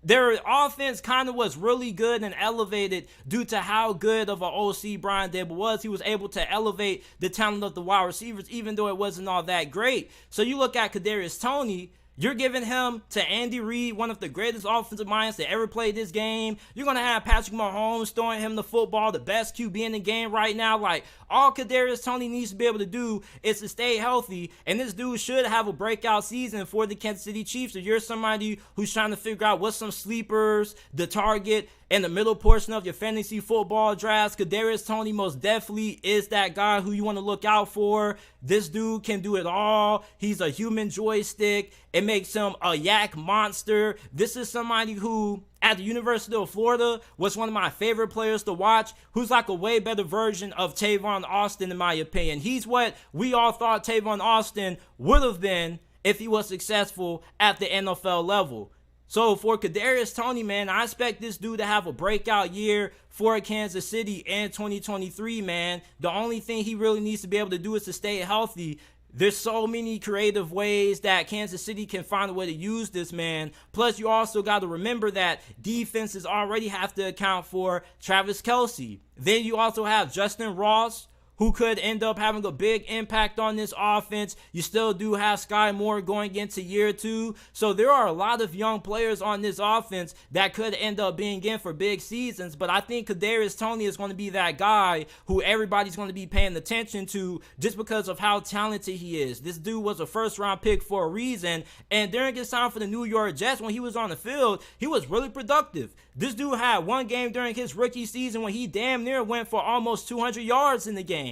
their offense kind of was really good and elevated due to how good of an OC Brian Daboll was. He was able to elevate the talent of the wide receivers, even though it wasn't all that great. So you look at Kadarius Toney, you're giving him to Andy Reid, one of the greatest offensive minds to ever play this game. You're going to have Patrick Mahomes throwing him the football, the best QB in the game right now. Like, all Kadarius Toney needs to be able to do is to stay healthy, and this dude should have a breakout season for the Kansas City Chiefs. If you're somebody who's trying to figure out what's some sleepers, the target in the middle portion of your fantasy football drafts, Kadarius Toney most definitely is that guy who you want to look out for. This dude can do it all. He's a human joystick. It makes him a yak monster. This is somebody who, at the University of Florida, was one of my favorite players to watch, who's like a way better version of Tavon Austin, in my opinion. He's what we all thought Tavon Austin would have been if he was successful at the NFL level. So for Kadarius Toney, man, I expect this dude to have a breakout year for Kansas City in 2023, man. The only thing he really needs to be able to do is to stay healthy. There's so many creative ways that Kansas City can find a way to use this man. Plus, you also got to remember that defenses already have to account for Travis Kelce. Then you also have Justin Ross, who could end up having a big impact on this offense. You still do have Sky Moore going into year 2. So there are a lot of young players on this offense that could end up being in for big seasons. But I think Kadarius Toney is going to be that guy who everybody's going to be paying attention to just because of how talented he is. This dude was a first-round pick for a reason. And during his time for the New York Jets, when he was on the field, he was really productive. This dude had one game during his rookie season when he damn near went for almost 200 yards in the game.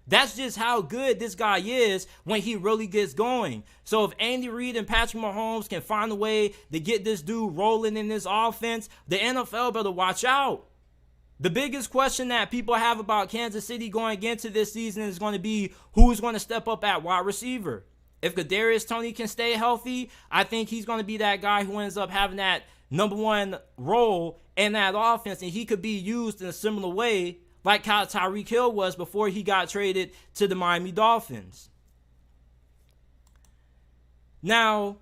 That's just how good this guy is when he really gets going. So if Andy Reid and Patrick Mahomes can find a way to get this dude rolling in this offense, the NFL better watch out. The biggest question that people have about Kansas City going into this season is going to be who's going to step up at wide receiver. If Kadarius Toney can stay healthy, I think he's going to be that guy who ends up having that number one role in that offense, and he could be used in a similar way like how Tyreek Hill was before he got traded to the Miami Dolphins. Now,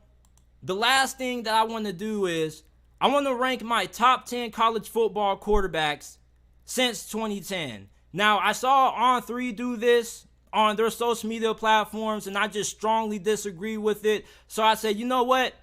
the last thing that I want to do is I want to rank my top 10 college football quarterbacks since 2010. Now, I saw On3 do this on their social media platforms, and I just strongly disagree with it. So I said, you know what?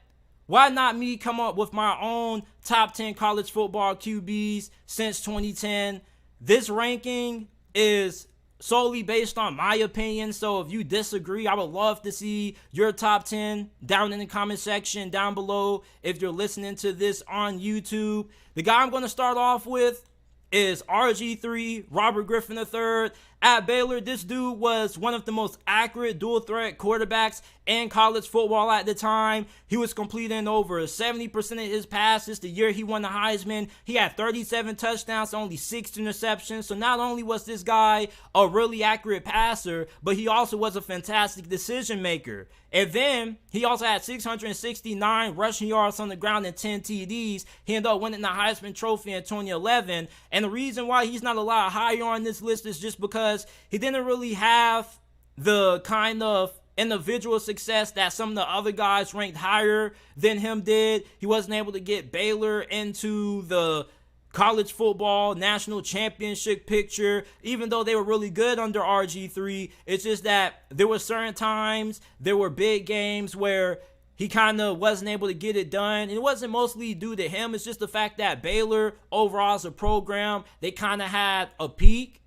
Why not me come up with my own top 10 college football QBs since 2010? This ranking is solely based on my opinion, so if you disagree, I would love to see your top 10 down in the comment section down below if you're listening to this on YouTube. The guy I'm going to start off with is RG3, Robert Griffin III. At Baylor, this dude was one of the most accurate dual-threat quarterbacks in college football at the time. He was completing over 70% of his passes. The year he won the Heisman, he had 37 touchdowns, only 6 interceptions. So not only was this guy a really accurate passer, but he also was a fantastic decision maker. And then he also had 669 rushing yards on the ground and 10 TDs. He ended up winning the Heisman Trophy in 2011. And the reason why he's not a lot higher on this list is just because he didn't really have the kind of individual success that some of the other guys ranked higher than him did. He wasn't able to get Baylor into the college football national championship picture, even though they were really good under RG3. It's just that there were certain times, there were big games where he kind of wasn't able to get it done. And it wasn't mostly due to him. It's just the fact that Baylor, overall as a program, they kind of had a peak.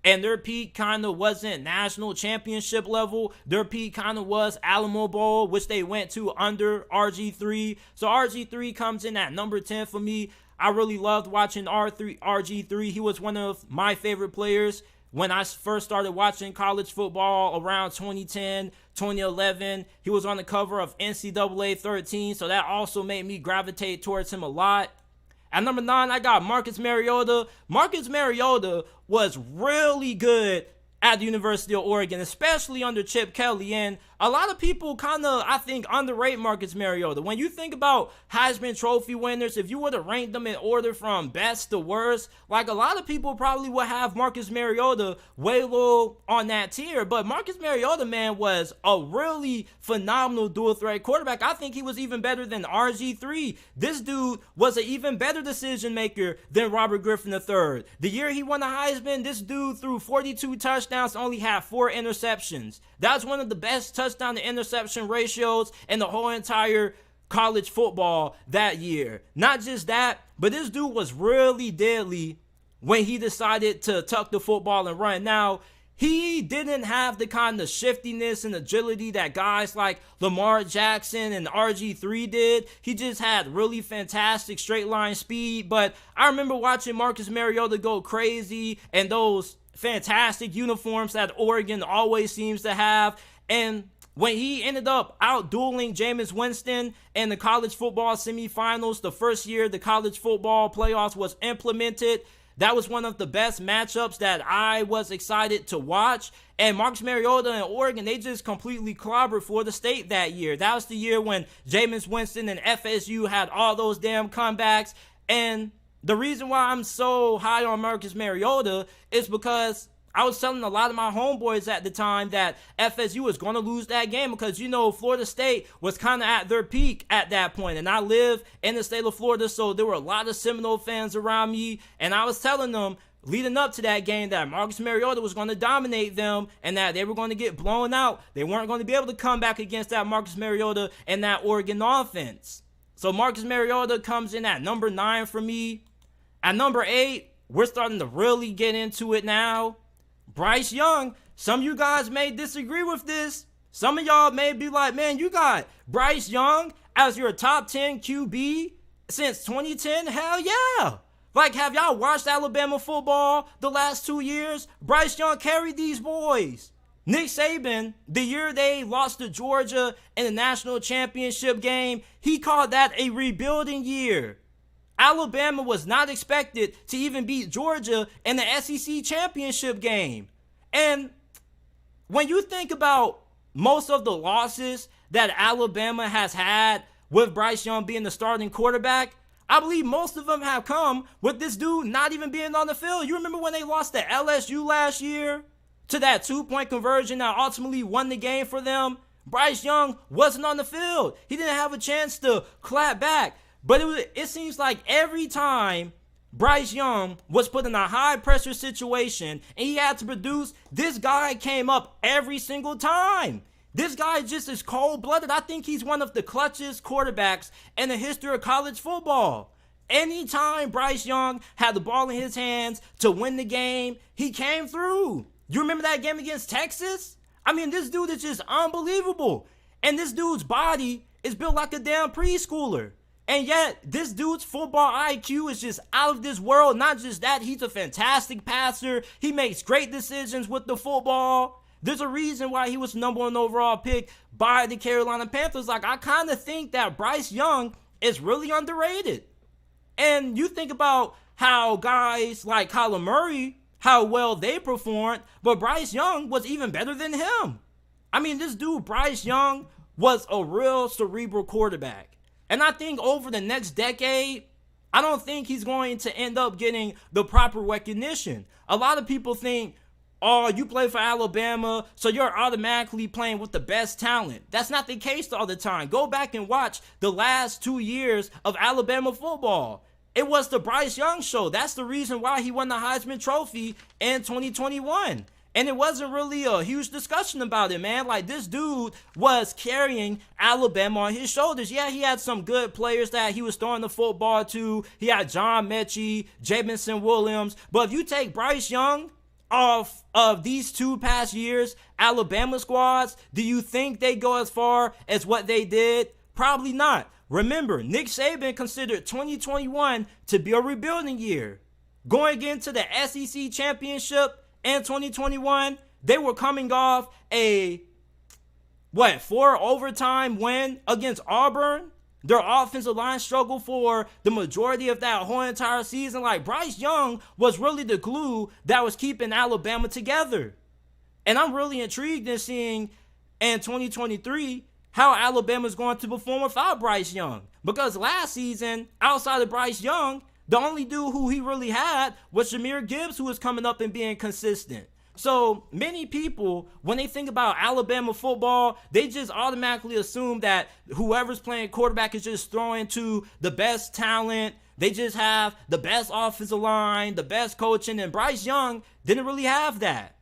And their peak kind of wasn't national championship level. Their peak kind of was Alamo Bowl, which they went to under RG3. So RG3 comes in at number 10 for me. I really loved watching RG3. He was one of my favorite players when I first started watching college football around 2010, 2011. He was on the cover of NCAA 13, so that also made me gravitate towards him a lot. At number 9, I got Marcus Mariota. Marcus Mariota was really good at the University of Oregon, especially under Chip Kelly. And a lot of people kind of, I think, underrate Marcus Mariota. When you think about Heisman Trophy winners, if you were to rank them in order from best to worst, like a lot of people probably would have Marcus Mariota way low on that tier. But Marcus Mariota, man, was a really phenomenal dual threat quarterback. I think he was even better than RG3. This dude was an even better decision maker than Robert Griffin III. The year he won the Heisman, this dude threw 42 touchdowns, only had 4 interceptions. That's one of the best touchdown to interception ratios in the whole entire college football that year. Not just that, but this dude was really deadly when he decided to tuck the football and run. Now, he didn't have the kind of shiftiness and agility that guys like Lamar Jackson and RG3 did. He just had really fantastic straight line speed. But I remember watching Marcus Mariota go crazy and those fantastic uniforms that Oregon always seems to have. And when he ended up out-dueling Jameis Winston in the college football semifinals, the first year the college football playoffs was implemented, that was one of the best matchups that I was excited to watch. And Marcus Mariota and Oregon, they just completely clobbered for the state that year. That was the year when Jameis Winston and FSU had all those damn comebacks. And the reason why I'm so high on Marcus Mariota is because I was telling a lot of my homeboys at the time that FSU was going to lose that game because, Florida State was kind of at their peak at that point. And I live in the state of Florida, so there were a lot of Seminole fans around me. And I was telling them, leading up to that game, that Marcus Mariota was going to dominate them and that they were going to get blown out. They weren't going to be able to come back against that Marcus Mariota and that Oregon offense. So Marcus Mariota comes in at number 9 for me. At number 8, we're starting to really get into it now. Bryce Young. Some of you guys may disagree with this. Some of y'all may be like, man, you got Bryce Young as your top 10 QB since 2010? Hell yeah. Like, have y'all watched Alabama football the last 2 years? Bryce Young carried these boys. Nick Saban, the year they lost to Georgia in the national championship game, he called that a rebuilding year. Alabama was not expected to even beat Georgia in the SEC championship game. And when you think about most of the losses that Alabama has had with Bryce Young being the starting quarterback, I believe most of them have come with this dude not even being on the field. You remember when they lost to LSU last year to that 2-point conversion that ultimately won the game for them? Bryce Young wasn't on the field. He didn't have a chance to clap back. But it seems like every time Bryce Young was put in a high-pressure situation and he had to produce, this guy came up every single time. This guy just is cold-blooded. I think he's one of the clutchest quarterbacks in the history of college football. Anytime Bryce Young had the ball in his hands to win the game, he came through. You remember that game against Texas? I mean, this dude is just unbelievable. And this dude's body is built like a damn preschooler. And yet, this dude's football IQ is just out of this world. Not just that, he's a fantastic passer. He makes great decisions with the football. There's a reason why he was number 1 overall pick by the Carolina Panthers. Like, I kind of think that Bryce Young is really underrated. And you think about how guys like Kyler Murray, how well they performed, but Bryce Young was even better than him. I mean, this dude, Bryce Young, was a real cerebral quarterback. And I think over the next decade, I don't think he's going to end up getting the proper recognition. A lot of people think, oh, you play for Alabama, so you're automatically playing with the best talent. That's not the case all the time. Go back and watch the last 2 years of Alabama football. It was the Bryce Young show. That's the reason why he won the Heisman Trophy in 2021. And it wasn't really a huge discussion about it, man. Like, this dude was carrying Alabama on his shoulders. Yeah, he had some good players that he was throwing the football to. He had John Mechie, Jamison Williams. But if you take Bryce Young off of these 2 past years, Alabama squads, do you think they go as far as what they did? Probably not. Remember, Nick Saban considered 2021 to be a rebuilding year. Going into the SEC championship in 2021, they were coming off a 4 overtime win against Auburn. Their offensive line struggled for the majority of that whole entire season. Like, Bryce Young was really the glue that was keeping Alabama together. And I'm really intrigued in seeing in 2023 how Alabama's going to perform without Bryce Young. Because last season, outside of Bryce Young, the only dude who he really had was Jahmyr Gibbs, who was coming up and being consistent. So many people, when they think about Alabama football, they just automatically assume that whoever's playing quarterback is just throwing to the best talent. They just have the best offensive line, the best coaching, and Bryce Young didn't really have that.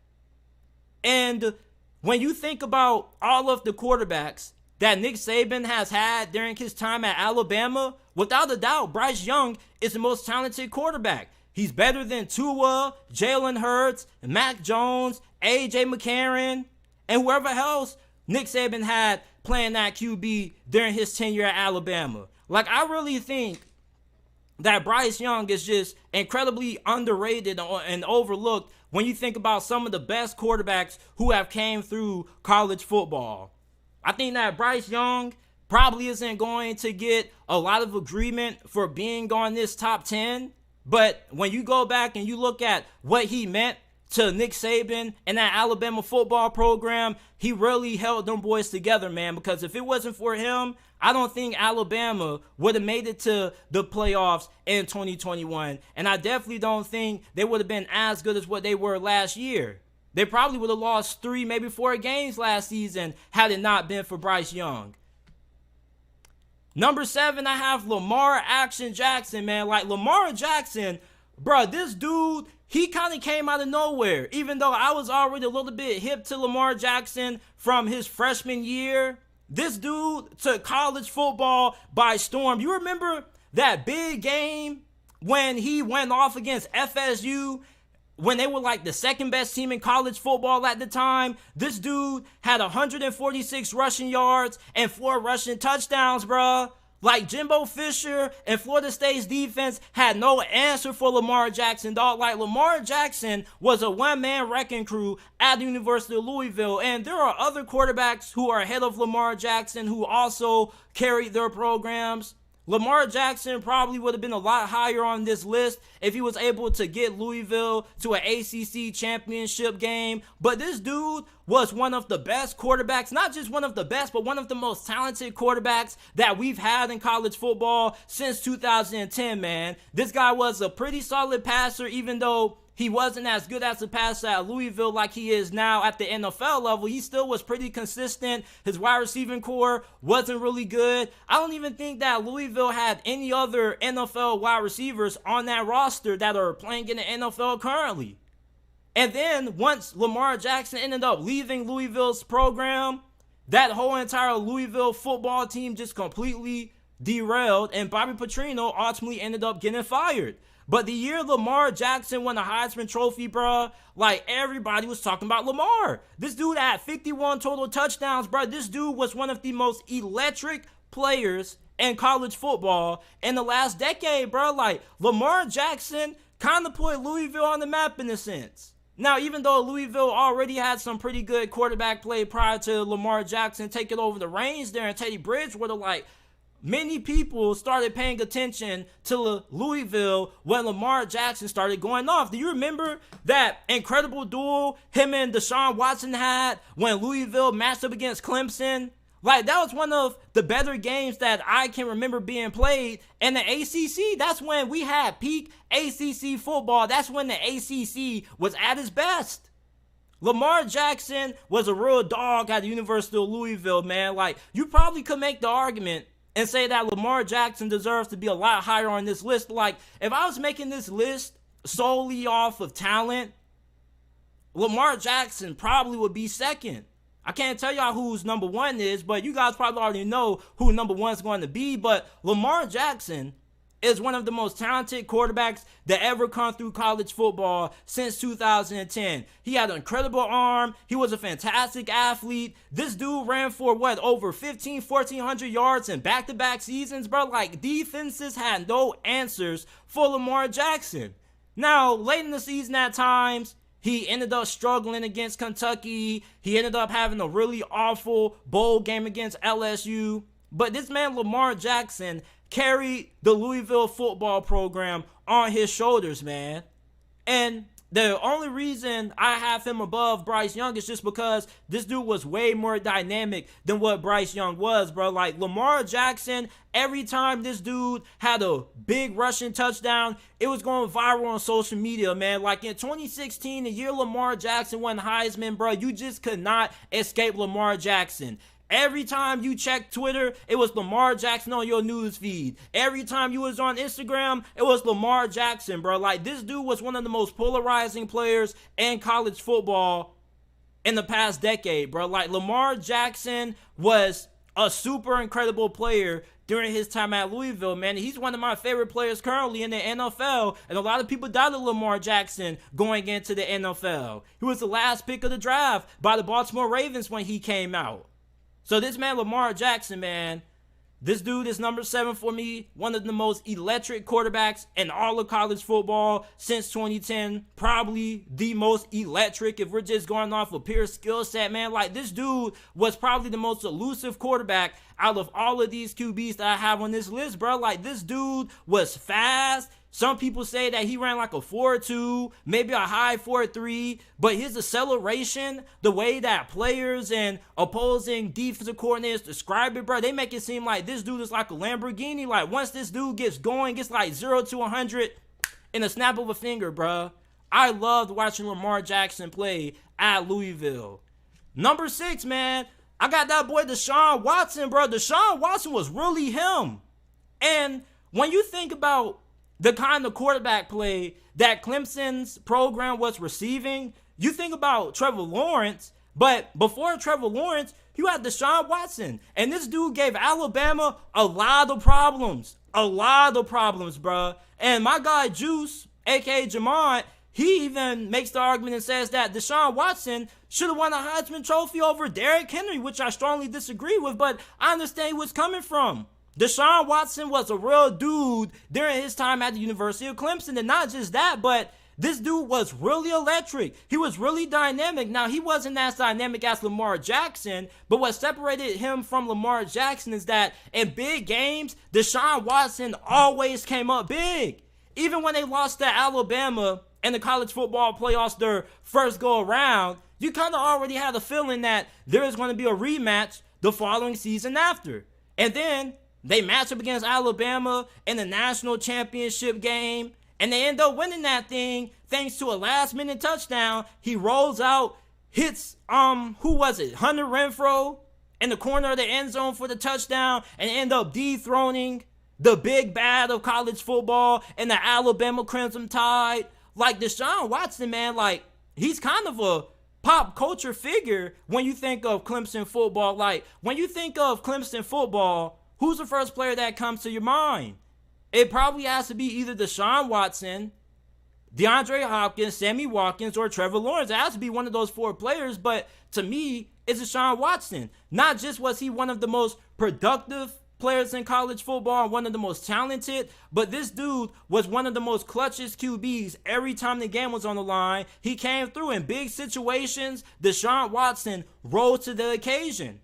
And when you think about all of the quarterbacks that Nick Saban has had during his time at Alabama, without a doubt, Bryce Young is the most talented quarterback. He's better than Tua, Jalen Hurts, Mac Jones, A.J. McCarron, and whoever else Nick Saban had playing that QB during his tenure at Alabama. Like, I really think that Bryce Young is just incredibly underrated and overlooked when you think about some of the best quarterbacks who have came through college football. I think that Bryce Young probably isn't going to get a lot of agreement for being on this top 10. But when you go back and you look at what he meant to Nick Saban and that Alabama football program, he really held them boys together, man. Because if it wasn't for him, I don't think Alabama would have made it to the playoffs in 2021. And I definitely don't think they would have been as good as what they were last year. They probably would have lost 3, maybe 4 games last season had it not been for Bryce Young. Number 7, I have Lamar Action Jackson, man. Like, Lamar Jackson, bro, this dude, he kind of came out of nowhere. Even though I was already a little bit hip to Lamar Jackson from his freshman year, this dude took college football by storm. You remember that big game when he went off against FSU? When they were like the second best team in college football at the time, this dude had 146 rushing yards and 4 rushing touchdowns, bruh. Like, Jimbo Fisher and Florida State's defense had no answer for Lamar Jackson, dog. Like, Lamar Jackson was a one-man wrecking crew at the University of Louisville. And there are other quarterbacks who are ahead of Lamar Jackson who also carried their programs. Lamar Jackson probably would have been a lot higher on this list if he was able to get Louisville to an ACC championship game. But this dude was one of the best quarterbacks, not just one of the best, but one of the most talented quarterbacks that we've had in college football since 2010, man. This guy was a pretty solid passer, even though he wasn't as good as a passer at Louisville like he is now at the NFL level. He still was pretty consistent. His wide receiving core wasn't really good. I don't even think that Louisville had any other NFL wide receivers on that roster that are playing in the NFL currently. And then once Lamar Jackson ended up leaving Louisville's program, that whole entire Louisville football team just completely derailed, and Bobby Petrino ultimately ended up getting fired. But the year Lamar Jackson won the Heisman Trophy, bruh, like, everybody was talking about Lamar. This dude had 51 total touchdowns, bruh. This dude was one of the most electric players in college football in the last decade, bruh. Like, Lamar Jackson kind of put Louisville on the map in a sense. Now, even though Louisville already had some pretty good quarterback play prior to Lamar Jackson taking over the reins there, and Teddy Bridgewater, like, many people started paying attention to Louisville when Lamar Jackson started going off. Do you remember that incredible duel him and DeShaun Watson had when Louisville matched up against Clemson? Like, that was one of the better games that I can remember being played in the ACC. That's when we had peak ACC football. That's when the ACC was at its best. Lamar Jackson was a real dog at the University of Louisville, man. Like, you probably could make the argument and say that Lamar Jackson deserves to be a lot higher on this list. Like, if I was making this list solely off of talent, Lamar Jackson probably would be second. I can't tell y'all who's number 1 is, but you guys probably already know who number 1 is going to be. But Lamar Jackson is one of the most talented quarterbacks that ever come through college football since 2010. He had an incredible arm. He was a fantastic athlete. This dude ran for over 1,400 yards in back-to-back seasons, bro. Like, defenses had no answers for Lamar Jackson. Now, late in the season at times, he ended up struggling against Kentucky. He ended up having a really awful bowl game against LSU. But this man, Lamar Jackson, carried the Louisville football program on his shoulders, man. And the only reason I have him above Bryce Young is just because this dude was way more dynamic than what Bryce Young was, bro. Like, Lamar Jackson, every time this dude had a big rushing touchdown, it was going viral on social media, man. Like, in 2016, the year Lamar Jackson won Heisman, bro, you just could not escape Lamar Jackson. Every time you check Twitter, it was Lamar Jackson on your news feed. Every time you was on Instagram, it was Lamar Jackson, bro. Like, this dude was one of the most polarizing players in college football in the past decade, bro. Like, Lamar Jackson was a super incredible player during his time at Louisville, man. He's one of my favorite players currently in the NFL, and a lot of people doubted Lamar Jackson going into the NFL. He was the last pick of the draft by the Baltimore Ravens when he came out. So this man, Lamar Jackson, man, this dude is number 7 for me. One of the most electric quarterbacks in all of college football since 2010. Probably the most electric if we're just going off of pure skill set, man. Like, this dude was probably the most elusive quarterback out of all of these QBs that I have on this list, bro. Like, this dude was fast. Some people say that he ran like a 4.2, maybe a high 4.3, but his acceleration, the way that players and opposing defensive coordinators describe it, bro, they make it seem like this dude is like a Lamborghini. Like, once this dude gets going, gets like 0 to 100 in a snap of a finger, bro. I loved watching Lamar Jackson play at Louisville. Number 6, man, I got that boy DeShaun Watson, bro. DeShaun Watson was really him. And when you think about the kind of quarterback play that Clemson's program was receiving, you think about Trevor Lawrence, but before Trevor Lawrence, you had DeShaun Watson. And this dude gave Alabama a lot of problems. A lot of problems, bro. And my guy Juice, a.k.a. Jamont, he even makes the argument and says that DeShaun Watson should have won a Heisman Trophy over Derrick Henry, which I strongly disagree with, but I understand where it's coming from. DeShaun Watson was a real dude during his time at the University of Clemson, and not just that, but this dude was really electric. He was really dynamic. Now, he wasn't as dynamic as Lamar Jackson, but what separated him from Lamar Jackson is that in big games, DeShaun Watson always came up big. Even when they lost to Alabama in the college football playoffs their first go around, you kind of already had a feeling that there is going to be a rematch the following season after. And then they match up against Alabama in the national championship game, and they end up winning that thing thanks to a last-minute touchdown. He rolls out, hits, Hunter Renfrow in the corner of the end zone for the touchdown, and end up dethroning the big bad of college football and the Alabama Crimson Tide. Like, DeShaun Watson, man, like, he's kind of a pop culture figure when you think of Clemson football. Like, when you think of Clemson football, who's the first player that comes to your mind? It probably has to be either DeShaun Watson, DeAndre Hopkins, Sammy Watkins, or Trevor Lawrence. It has to be one of those 4 players, but to me, it's DeShaun Watson. Not just was he one of the most productive players in college football and one of the most talented, but this dude was one of the most clutchest QBs. Every time the game was on the line, he came through in big situations. DeShaun Watson rose to the occasion.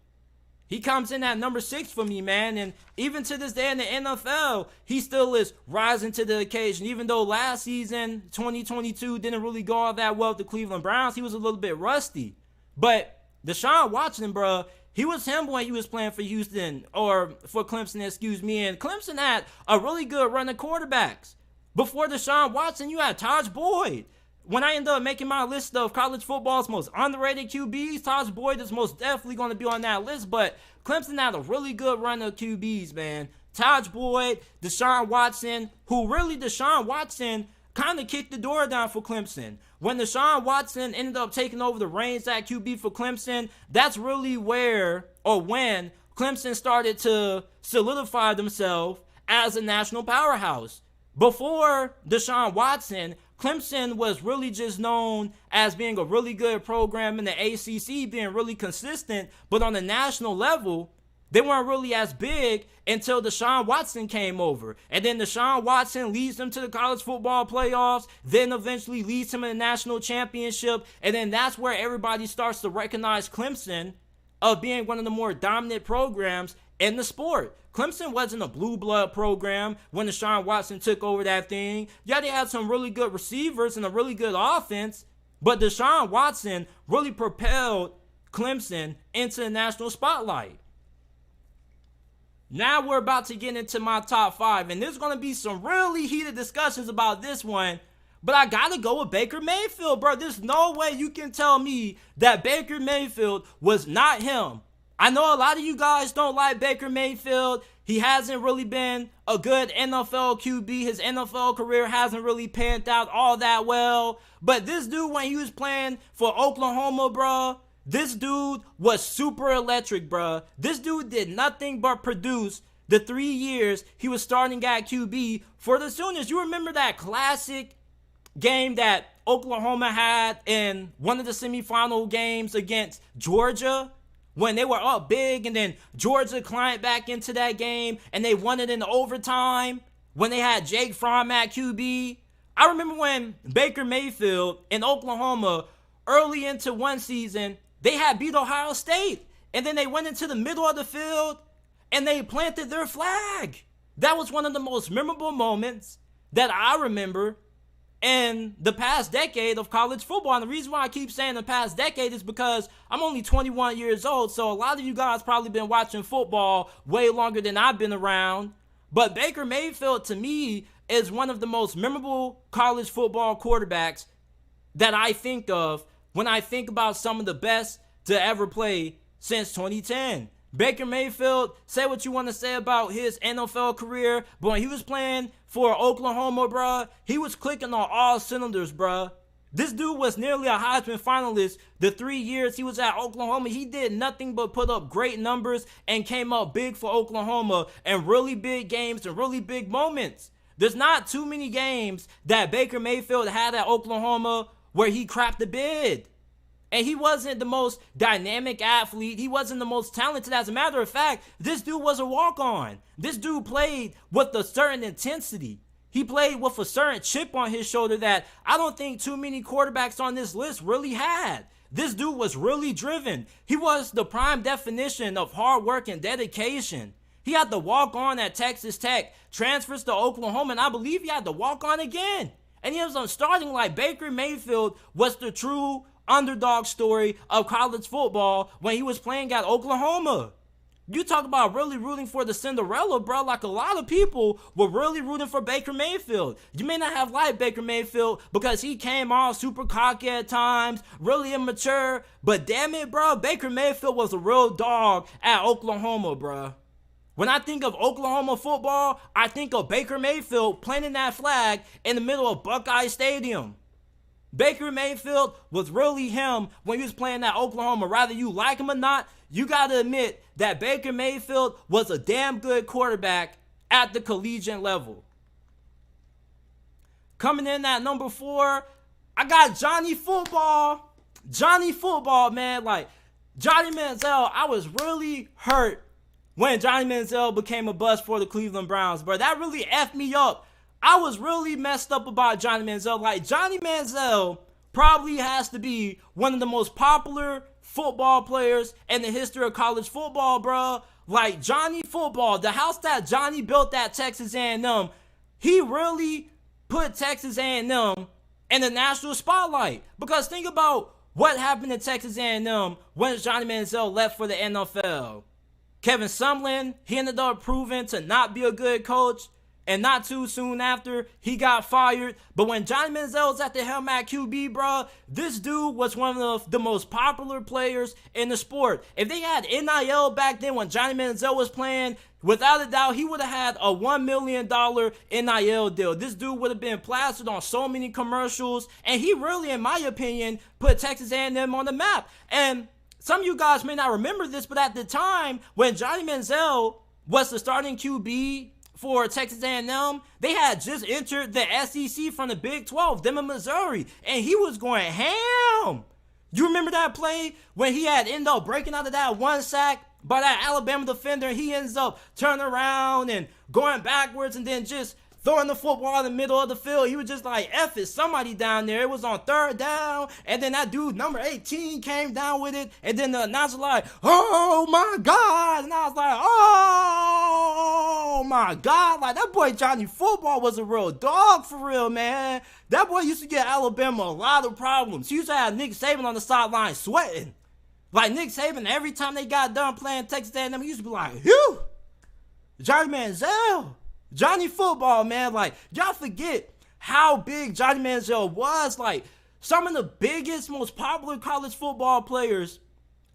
He comes in at number 6 for me, man, and even to this day in the NFL, he still is rising to the occasion. Even though last season, 2022, didn't really go all that well with the Cleveland Browns, he was a little bit rusty. But DeShaun Watson, bro, he was him when he was playing for Houston, or for Clemson, excuse me, and Clemson had a really good run of quarterbacks. Before DeShaun Watson, you had Tajh Boyd. When I end up making my list of college football's most underrated QBs, Tajh Boyd is most definitely going to be on that list, but Clemson had a really good run of QBs, man. Tajh Boyd, DeShaun Watson, DeShaun Watson kind of kicked the door down for Clemson. When DeShaun Watson ended up taking over the reins at QB for Clemson, that's really when Clemson started to solidify themselves as a national powerhouse. Before DeShaun Watson, Clemson was really just known as being a really good program in the ACC, being really consistent, but on the national level, they weren't really as big until DeShaun Watson came over. And then DeShaun Watson leads them to the college football playoffs, then eventually leads them in the national championship, and then that's where everybody starts to recognize Clemson of being one of the more dominant programs in the sport. Clemson wasn't a blue blood program when DeShaun Watson took over that thing. Yeah, they had some really good receivers and a really good offense, but DeShaun Watson really propelled Clemson into the national spotlight. Now we're about to get into my top 5, and there's going to be some really heated discussions about this one, but I got to go with Baker Mayfield, bro. There's no way you can tell me that Baker Mayfield was not him. I know a lot of you guys don't like Baker Mayfield. He hasn't really been a good NFL QB. His NFL career hasn't really panned out all that well. But this dude, when he was playing for Oklahoma, bro, this dude was super electric, bro. This dude did nothing but produce the 3 years he was starting at QB for the Sooners. You remember that classic game that Oklahoma had in one of the semifinal games against Georgia? When they were up big and then Georgia climbed back into that game and they won it in overtime when they had Jake Fromm at QB. I remember when Baker Mayfield in Oklahoma early into one season, they had beat Ohio State. And then they went into the middle of the field and they planted their flag. That was one of the most memorable moments that I remember in the past decade of college football. And the reason why I keep saying the past decade is because I'm only 21 years old, so a lot of you guys probably been watching football way longer than I've been around. But Baker Mayfield, to me, is one of the most memorable college football quarterbacks that I think of when I think about some of the best to ever play since 2010. Baker Mayfield, say what you want to say about his NFL career, but when he was playing for Oklahoma, bruh, he was clicking on all cylinders, bruh. This dude was nearly a Heisman finalist the 3 years he was at Oklahoma. He did nothing but put up great numbers and came up big for Oklahoma in really big games and really big moments. There's not too many games that Baker Mayfield had at Oklahoma where he crapped the bed. And he wasn't the most dynamic athlete. He wasn't the most talented. As a matter of fact, this dude was a walk-on. This dude played with a certain intensity. He played with a certain chip on his shoulder that I don't think too many quarterbacks on this list really had. This dude was really driven. He was the prime definition of hard work and dedication. He had to walk on at Texas Tech, transfers to Oklahoma, and I believe he had to walk on again. And he was starting like Baker Mayfield was the true underdog story of college football when he was playing at Oklahoma. You talk about really rooting for the Cinderella, bro. Like a lot of people were really rooting for Baker Mayfield. You may not have liked Baker Mayfield because he came off super cocky at times, really immature. But damn it, bro, Baker Mayfield was a real dog at Oklahoma, bro. When I think of Oklahoma football, I think of Baker Mayfield planting that flag in the middle of Buckeye Stadium. Baker Mayfield was really him when he was playing at Oklahoma. Whether you like him or not, you got to admit that Baker Mayfield was a damn good quarterback at the collegiate level. Coming in at number 4, I got Johnny Football. Johnny Football, man. Like, Johnny Manziel, I was really hurt when Johnny Manziel became a bust for the Cleveland Browns, bro. That really effed me up. I was really messed up about Johnny Manziel. Like, Johnny Manziel probably has to be one of the most popular football players in the history of college football, bro. Like, Johnny Football, the house that Johnny built at Texas A&M, he really put Texas A&M in the national spotlight. Because think about what happened to Texas A&M when Johnny Manziel left for the NFL. Kevin Sumlin, he ended up proving to not be a good coach. And not too soon after, he got fired. But when Johnny Manziel was at the helm at QB, bro, this dude was one of the most popular players in the sport. If they had NIL back then when Johnny Manziel was playing, without a doubt, he would have had a $1 million NIL deal. This dude would have been plastered on so many commercials. And he really, in my opinion, put Texas A&M on the map. And some of you guys may not remember this, but at the time when Johnny Manziel was the starting QB for Texas A&M, they had just entered the SEC from the Big 12, them in Missouri, and he was going ham. You remember that play when he had ended up breaking out of that one sack by that Alabama defender, and he ends up turning around and going backwards and then just throwing the football in the middle of the field? He was just like, F it, somebody down there. It was on 3rd down, and then that dude, number 18, came down with it, and then the announcer like, oh my God, and I was like, oh my God, like that boy Johnny Football was a real dog for real, man. That boy used to get Alabama a lot of problems. He used to have Nick Saban on the sideline sweating. Like Nick Saban, every time they got done playing Texas A&M, he used to be like, phew, Johnny Manziel. Johnny Football, man, like, y'all forget how big Johnny Manziel was. Like, some of the biggest, most popular college football players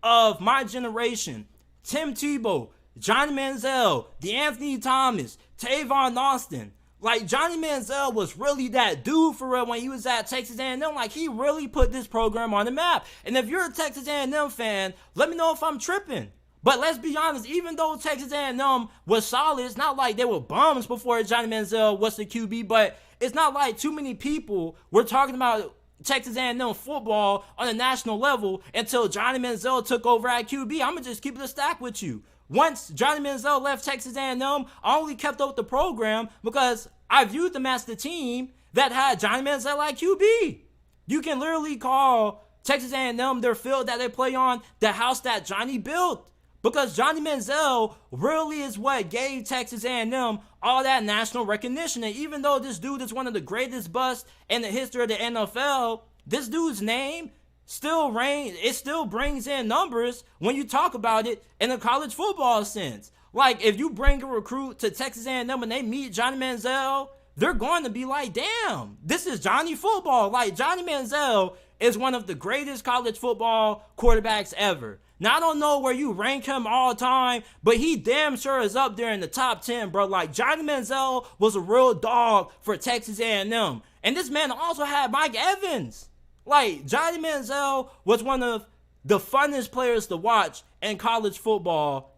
of my generation, Tim Tebow, Johnny Manziel, DeAnthony Thomas, Tavon Austin. Like, Johnny Manziel was really that dude for real when he was at Texas A&M. Like, he really put this program on the map. And if you're a Texas A&M fan, let me know if I'm tripping. But let's be honest, even though Texas A&M was solid, it's not like they were bums before Johnny Manziel was the QB, but it's not like too many people were talking about Texas A&M football on a national level until Johnny Manziel took over at QB. I'm going to just keep it a stack with you. Once Johnny Manziel left Texas A&M, I only kept up with the program because I viewed them as the team that had Johnny Manziel at QB. You can literally call Texas A&M their field that they play on the house that Johnny built. Because Johnny Manziel really is what gave Texas A&M all that national recognition. And even though this dude is one of the greatest busts in the history of the NFL, this dude's name still brings in numbers when you talk about it in a college football sense. Like, if you bring a recruit to Texas A&M and they meet Johnny Manziel, they're going to be like, damn, this is Johnny football. Like, Johnny Manziel is one of the greatest college football quarterbacks ever. Now, I don't know where you rank him all time, but he damn sure is up there in the top 10, bro. Like, Johnny Manziel was a real dog for Texas A&M. And this man also had Mike Evans. Like, Johnny Manziel was one of the funnest players to watch in college football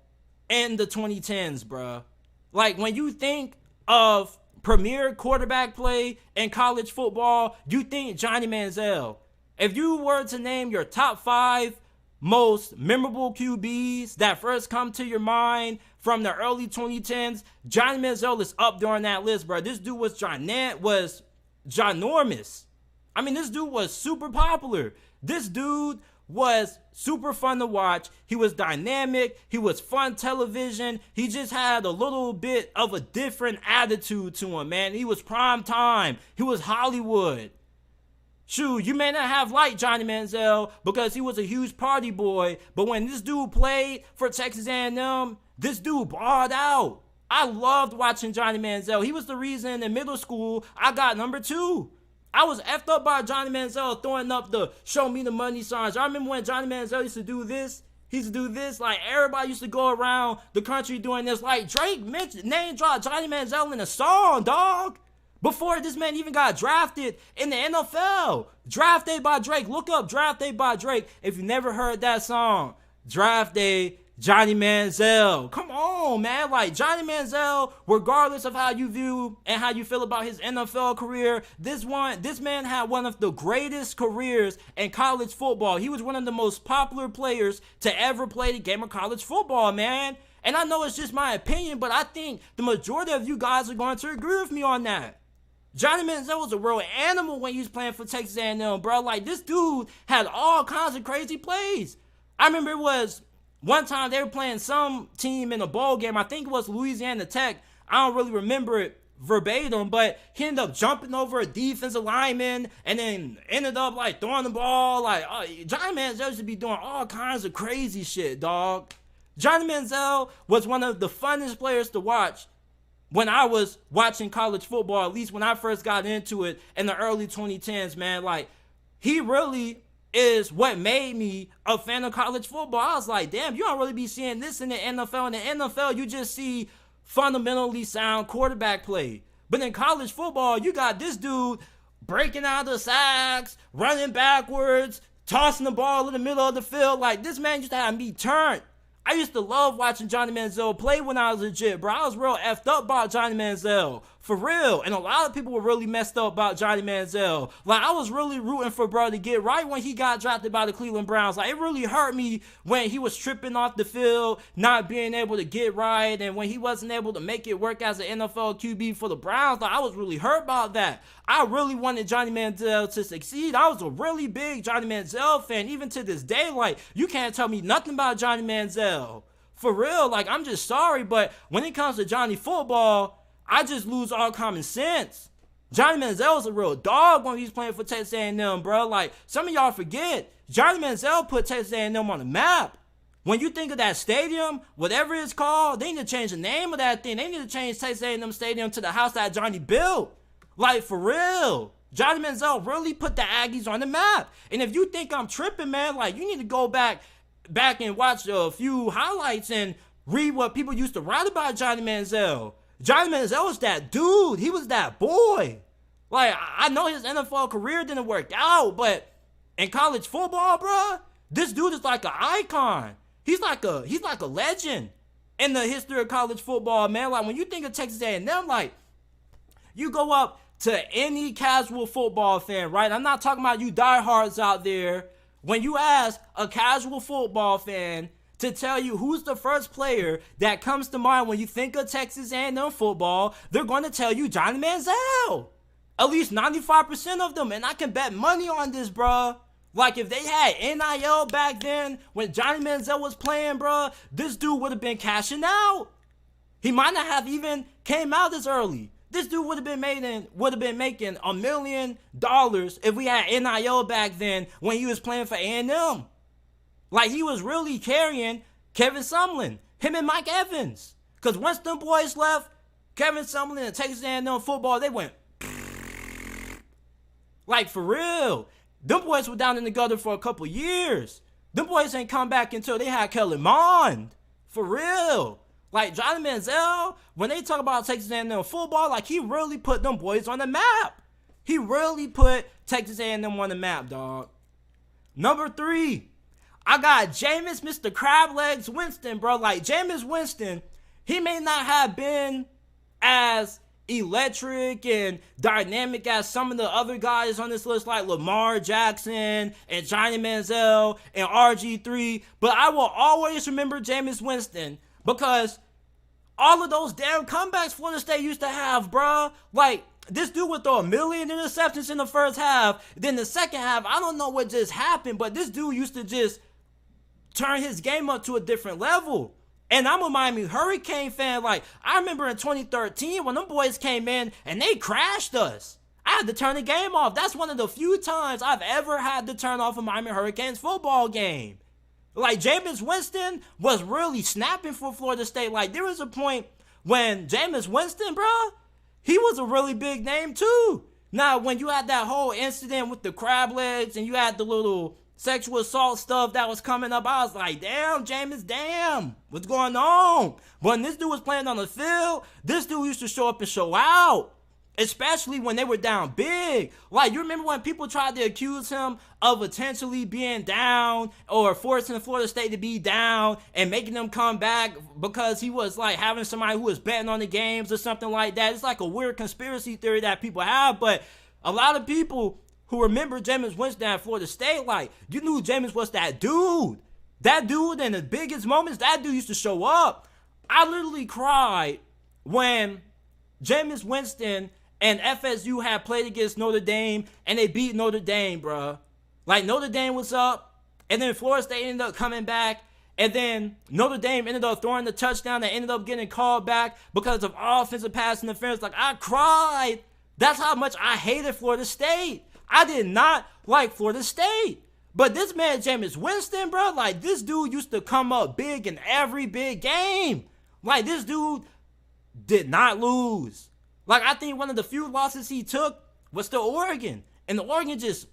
in the 2010s, bro. Like, when you think of premier quarterback play in college football, you think Johnny Manziel. If you were to name your top 5 most memorable QBs that first come to your mind from the early 2010s, Johnny Manziel is up there on that list, bro. This dude was ginormous. I mean, this dude was super popular. This dude was super fun to watch. He was dynamic. He was fun television. He just had a little bit of a different attitude to him, man. He was prime time. He was Hollywood. Shoot, you may not have liked Johnny Manziel because he was a huge party boy, but when this dude played for Texas A&M, this dude balled out. I loved watching Johnny Manziel. He was the reason in middle school I got number 2. I was effed up by Johnny Manziel throwing up the show me the money signs. I remember when Johnny Manziel used to do this. He used to do this. Like, everybody used to go around the country doing this. Like, Drake name dropped Johnny Manziel in a song, dog. Before this man even got drafted in the NFL. Draft Day by Drake. Look up Draft Day by Drake if you never heard that song. Draft Day, Johnny Manziel. Come on, man. Like, Johnny Manziel, regardless of how you view and how you feel about his NFL career, this man had one of the greatest careers in college football. He was one of the most popular players to ever play the game of college football, man. And I know it's just my opinion, but I think the majority of you guys are going to agree with me on that. Johnny Manziel was a real animal when he was playing for Texas A&M, bro. Like, this dude had all kinds of crazy plays. I remember it was one time they were playing some team in a bowl game. I think it was Louisiana Tech. I don't really remember it verbatim, but he ended up jumping over a defensive lineman and then ended up, like, throwing the ball. Like, Johnny Manziel should be doing all kinds of crazy shit, dog. Johnny Manziel was one of the funnest players to watch when I was watching college football, at least when I first got into it in the early 2010s, man. Like, he really is what made me a fan of college football. I was like, damn, you don't really be seeing this in the NFL. In the NFL, you just see fundamentally sound quarterback play. But in college football, you got this dude breaking out of the sacks, running backwards, tossing the ball in the middle of the field. Like, this man used to have me turned. I used to love watching Johnny Manziel play when I was legit, bro. I was real effed up about Johnny Manziel. For real. And a lot of people were really messed up about Johnny Manziel. Like, I was really rooting for bro to get right when he got drafted by the Cleveland Browns. Like, it really hurt me when he was tripping off the field, not being able to get right, and when he wasn't able to make it work as an NFL QB for the Browns. Like, I was really hurt about that. I really wanted Johnny Manziel to succeed. I was a really big Johnny Manziel fan. Even to this day, like, you can't tell me nothing about Johnny Manziel. For real, like, I'm just sorry, but when it comes to Johnny football, I just lose all common sense. Johnny Manziel was a real dog when he was playing for Texas A&M, bro. Like, some of y'all forget, Johnny Manziel put Texas A&M on the map. When you think of that stadium, whatever it's called, they need to change the name of that thing. They need to change Texas A&M Stadium to the house that Johnny built. Like, for real. Johnny Manziel really put the Aggies on the map. And if you think I'm tripping, man, like, you need to go back and watch a few highlights and read what people used to write about Johnny Manziel. Johnny Manziel was that dude. He was that boy. Like, I know his NFL career didn't work out, but in college football, bro, this dude is like an icon. He's like a legend in the history of college football, man. Like, when you think of Texas A&M, like, you go up to any casual football fan, right? I'm not talking about you diehards out there. When you ask a casual football fan to tell you who's the first player that comes to mind when you think of Texas A&M football, they're going to tell you Johnny Manziel. At least 95% of them. And I can bet money on this, bro. Like, if they had NIL back then when Johnny Manziel was playing, bro, this dude would have been cashing out. He might not have even came out as early. This dude would have been making $1 million if we had NIL back then when he was playing for A&M. Like, he was really carrying Kevin Sumlin, him and Mike Evans. Because once them boys left, Kevin Summerlin and Texas A&M football, they went like for real. Them boys were down in the gutter for a couple years. Them boys ain't come back until they had Kellen Mond. For real. Like Johnny Manziel, when they talk about Texas A&M football, like he really put them boys on the map. He really put Texas A&M on the map, dog. Number 3, I got Jameis Mr. Crab Legs Winston, bro. Like Jameis Winston, he may not have been as electric and dynamic as some of the other guys on this list like Lamar Jackson and Johnny Manziel and RG3, but I will always remember Jameis Winston because all of those damn comebacks Florida State used to have, bruh. Like, this dude would throw 1 million interceptions in the first half. Then the second half, I don't know what just happened, but this dude used to just turn his game up to a different level. And I'm a Miami Hurricane fan. Like, I remember in 2013 when them boys came in and they crashed us. I had to turn the game off. That's one of the few times I've ever had to turn off a Miami Hurricanes football game. Like, Jameis Winston was really snapping for Florida State. Like, there was a point when Jameis Winston, bro, he was a really big name too. Now, when you had that whole incident with the crab legs and you had the little sexual assault stuff that was coming up, I was like, damn, Jameis, damn, what's going on? When this dude was playing on the field, this dude used to show up and show out, especially when they were down big. Like, you remember when people tried to accuse him of potentially being down or forcing Florida State to be down and making them come back because he was like having somebody who was betting on the games or something like that. It's like a weird conspiracy theory that people have, but a lot of people who remember Jameis Winston at Florida State, like, you knew Jameis was that dude. That dude in the biggest moments, that dude used to show up. I literally cried when Jameis Winston and FSU had played against Notre Dame and they beat Notre Dame, bruh. Like, Notre Dame was up, and then Florida State ended up coming back, and then Notre Dame ended up throwing the touchdown that ended up getting called back because of offensive pass interference. Like, I cried. That's how much I hated Florida State. I did not like Florida State. But this man, Jameis Winston, bro, like, this dude used to come up big in every big game. Like, this dude did not lose. Like, I think one of the few losses he took was to Oregon. And the Oregon just,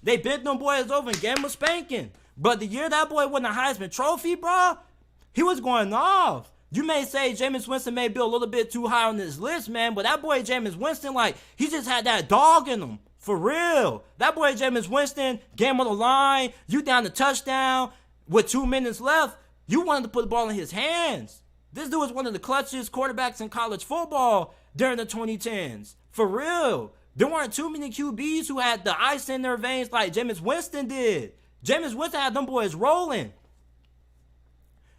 they bent them boys over and gave him a spanking. But the year that boy won the Heisman Trophy, bro, he was going off. You may say Jameis Winston may be a little bit too high on this list, man, but that boy Jameis Winston, like, he just had that dog in him. For real. That boy Jameis Winston, game on the line, you down the touchdown, with 2 minutes left, you wanted to put the ball in his hands. This dude was one of the clutchest quarterbacks in college football during the 2010s. For real. There weren't too many QBs who had the ice in their veins like Jameis Winston did. Jameis Winston had them boys rolling.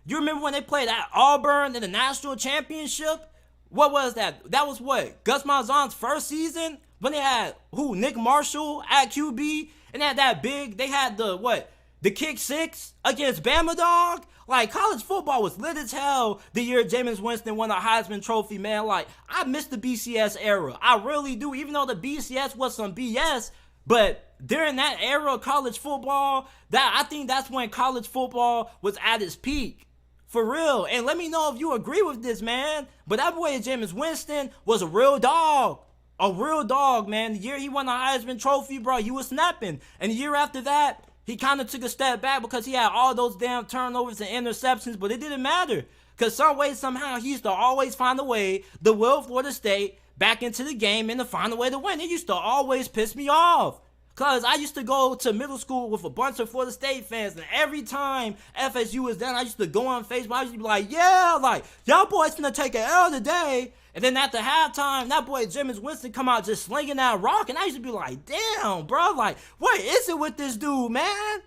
You remember when they played at Auburn in the national championship? What was that? That was what? Gus Malzahn's first season? When they had, Nick Marshall at QB? And they had that big, they had the kick six against Bama, dog? Like, college football was lit as hell the year Jameis Winston won a Heisman Trophy, man. Like, I miss the BCS era. I really do, even though the BCS was some BS. But during that era of college football, I think that's when college football was at its peak. For real. And let me know if you agree with this, man. But that boy Jameis Winston was a real dog. A real dog, man. The year he won the Heisman Trophy, bro, he was snapping. And the year after that, he kind of took a step back because he had all those damn turnovers and interceptions. But it didn't matter. Because some way, somehow, he used to always find a way to will Florida State back into the game and to find a way to win. It used to always piss me off. Because I used to go to middle school with a bunch of Florida State fans, and every time FSU was down, I used to go on Facebook. I used to be like, yeah, like, y'all boys finna take an L today. And then at the halftime, that boy Jameis Winston come out just slinging that rock, and I used to be like, damn, bro, like, what is it with this dude, man?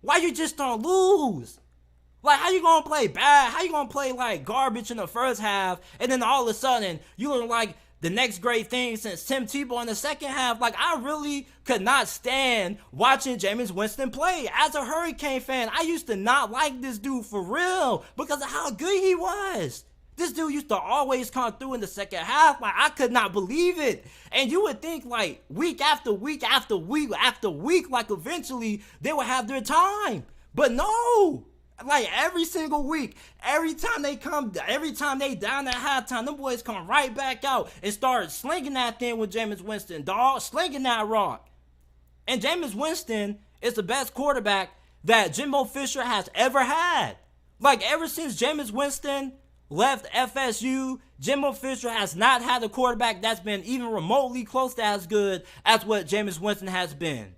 Why you just don't lose? Like, how you gonna play bad? How you gonna play, like, garbage in the first half, and then all of a sudden, you look like the next great thing since Tim Tebow in the second half? Like, I really could not stand watching Jameis Winston play. As a Hurricane fan, I used to not like this dude for real because of how good he was. This dude used to always come through in the second half. Like, I could not believe it. And you would think, like, week after week after week after week, like, eventually they would have their time. But no. Like every single week, every time they down at halftime, them boys come right back out and start slinging that thing with Jameis Winston, dog, slinging that rock. And Jameis Winston is the best quarterback that Jimbo Fisher has ever had. Like ever since Jameis Winston left FSU, Jimbo Fisher has not had a quarterback that's been even remotely close to as good as what Jameis Winston has been.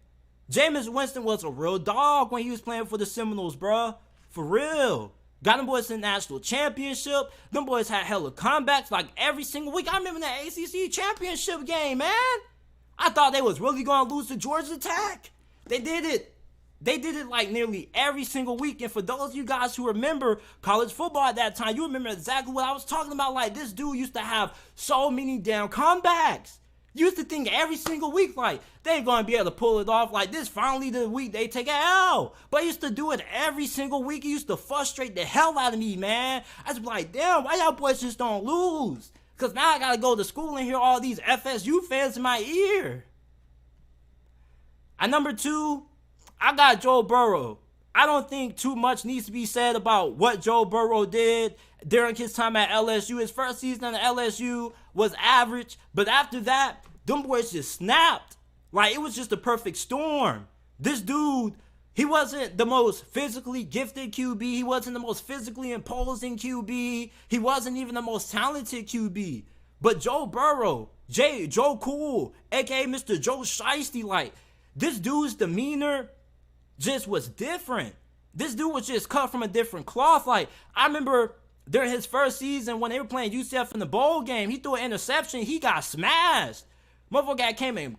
Jameis Winston was a real dog when he was playing for the Seminoles, bruh. For real. Got them boys in the national championship. Them boys had hella comebacks like every single week. I remember that ACC championship game, man. I thought they was really going to lose to Georgia Tech. They did it. They did it like nearly every single week. And for those of you guys who remember college football at that time, you remember exactly what I was talking about. Like, this dude used to have so many damn comebacks. You used to think every single week, like, they ain't going to be able to pull it off. Like, this finally the week they take an L. But he used to do it every single week. He used to frustrate the hell out of me, man. I was like, damn, why y'all boys just don't lose? Because now I got to go to school and hear all these FSU fans in my ear. At number 2, I got Joe Burrow. I don't think too much needs to be said about what Joe Burrow did during his time at LSU. His first season at LSU was average, but after that, them boys just snapped. Like, it was just a perfect storm. This dude, he wasn't the most physically gifted QB. He wasn't the most physically imposing QB. He wasn't even the most talented QB. But Joe Burrow, Joe Cool, aka Mr. Joe Shiesty, like, this dude's demeanor just was different. This dude was just cut from a different cloth. Like, I remember during his first season when they were playing UCF in the bowl game, he threw an interception. He got smashed. Motherfucker came and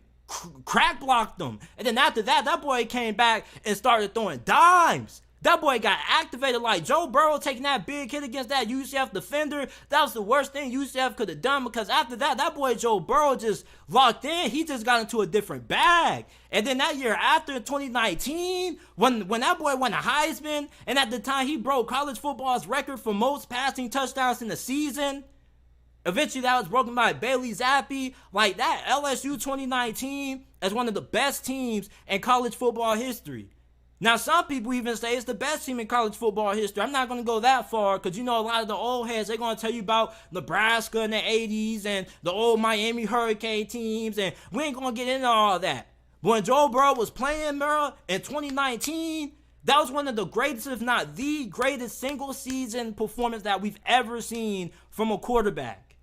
crack blocked him. And then after that, that boy came back and started throwing dimes. That boy got activated. Like, Joe Burrow taking that big hit against that UCF defender. That was the worst thing UCF could have done, because after that, that boy Joe Burrow just locked in. He just got into a different bag. And then that year after, 2019, when that boy won a Heisman, and at the time he broke college football's record for most passing touchdowns in the season. Eventually that was broken by Bailey Zappi. Like, that LSU 2019 is one of the best teams in college football history. Now, some people even say it's the best team in college football history. I'm not going to go that far, because, you know, a lot of the old heads, they're going to tell you about Nebraska in the 80s and the old Miami Hurricane teams, and we ain't going to get into all that. But when Joe Burrow was playing, bro, in 2019, that was one of the greatest, if not the greatest, single-season performance that we've ever seen from a quarterback.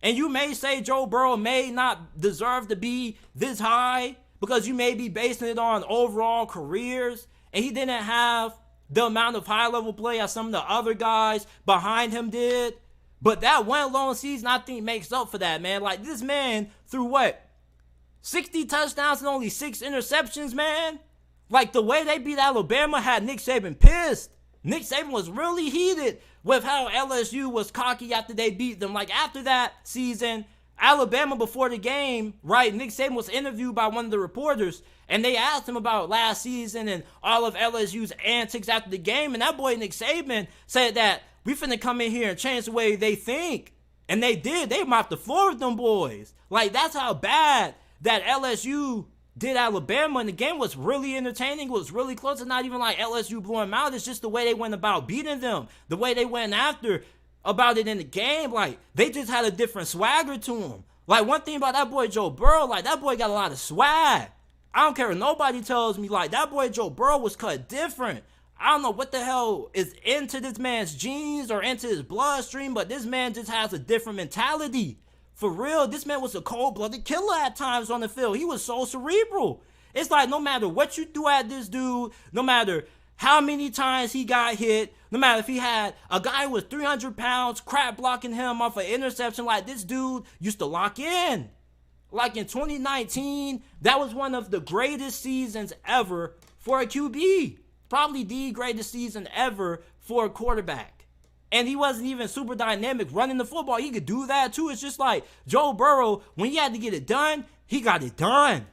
And you may say Joe Burrow may not deserve to be this high, because you may be basing it on overall careers, and he didn't have the amount of high-level play as some of the other guys behind him did. But that one lone season, I think, makes up for that, man. Like, this man threw, 60 touchdowns and only 6 interceptions, man? Like, the way they beat Alabama had Nick Saban pissed. Nick Saban was really heated with how LSU was cocky after they beat them. Like, after that season, Alabama, before the game, right, Nick Saban was interviewed by one of the reporters, and they asked him about last season and all of LSU's antics after the game, and that boy Nick Saban said that we finna come in here and change the way they think. And they did. They mopped the floor with them boys. Like, that's how bad that LSU did Alabama, and the game was really entertaining. It was really close. It's not even like LSU blew them out. It's just the way they went about beating them, the way they went after about it in the game. Like, they just had a different swagger to them. Like, one thing about that boy Joe Burrow, like, that boy got a lot of swag. I don't care if nobody tells me, like, that boy Joe Burrow was cut different. I don't know what the hell is into this man's genes or into his bloodstream, but this man just has a different mentality. For real, this man was a cold-blooded killer at times on the field. He was so cerebral. It's like, no matter what you do at this dude, no matter how many times he got hit, no matter if he had a guy who was 300 pounds crap blocking him off an interception, like, this dude used to lock in. Like, in 2019, that was one of the greatest seasons ever for a QB. Probably the greatest season ever for a quarterback. And he wasn't even super dynamic running the football. He could do that too. It's just like Joe Burrow, when he had to get it done, he got it done.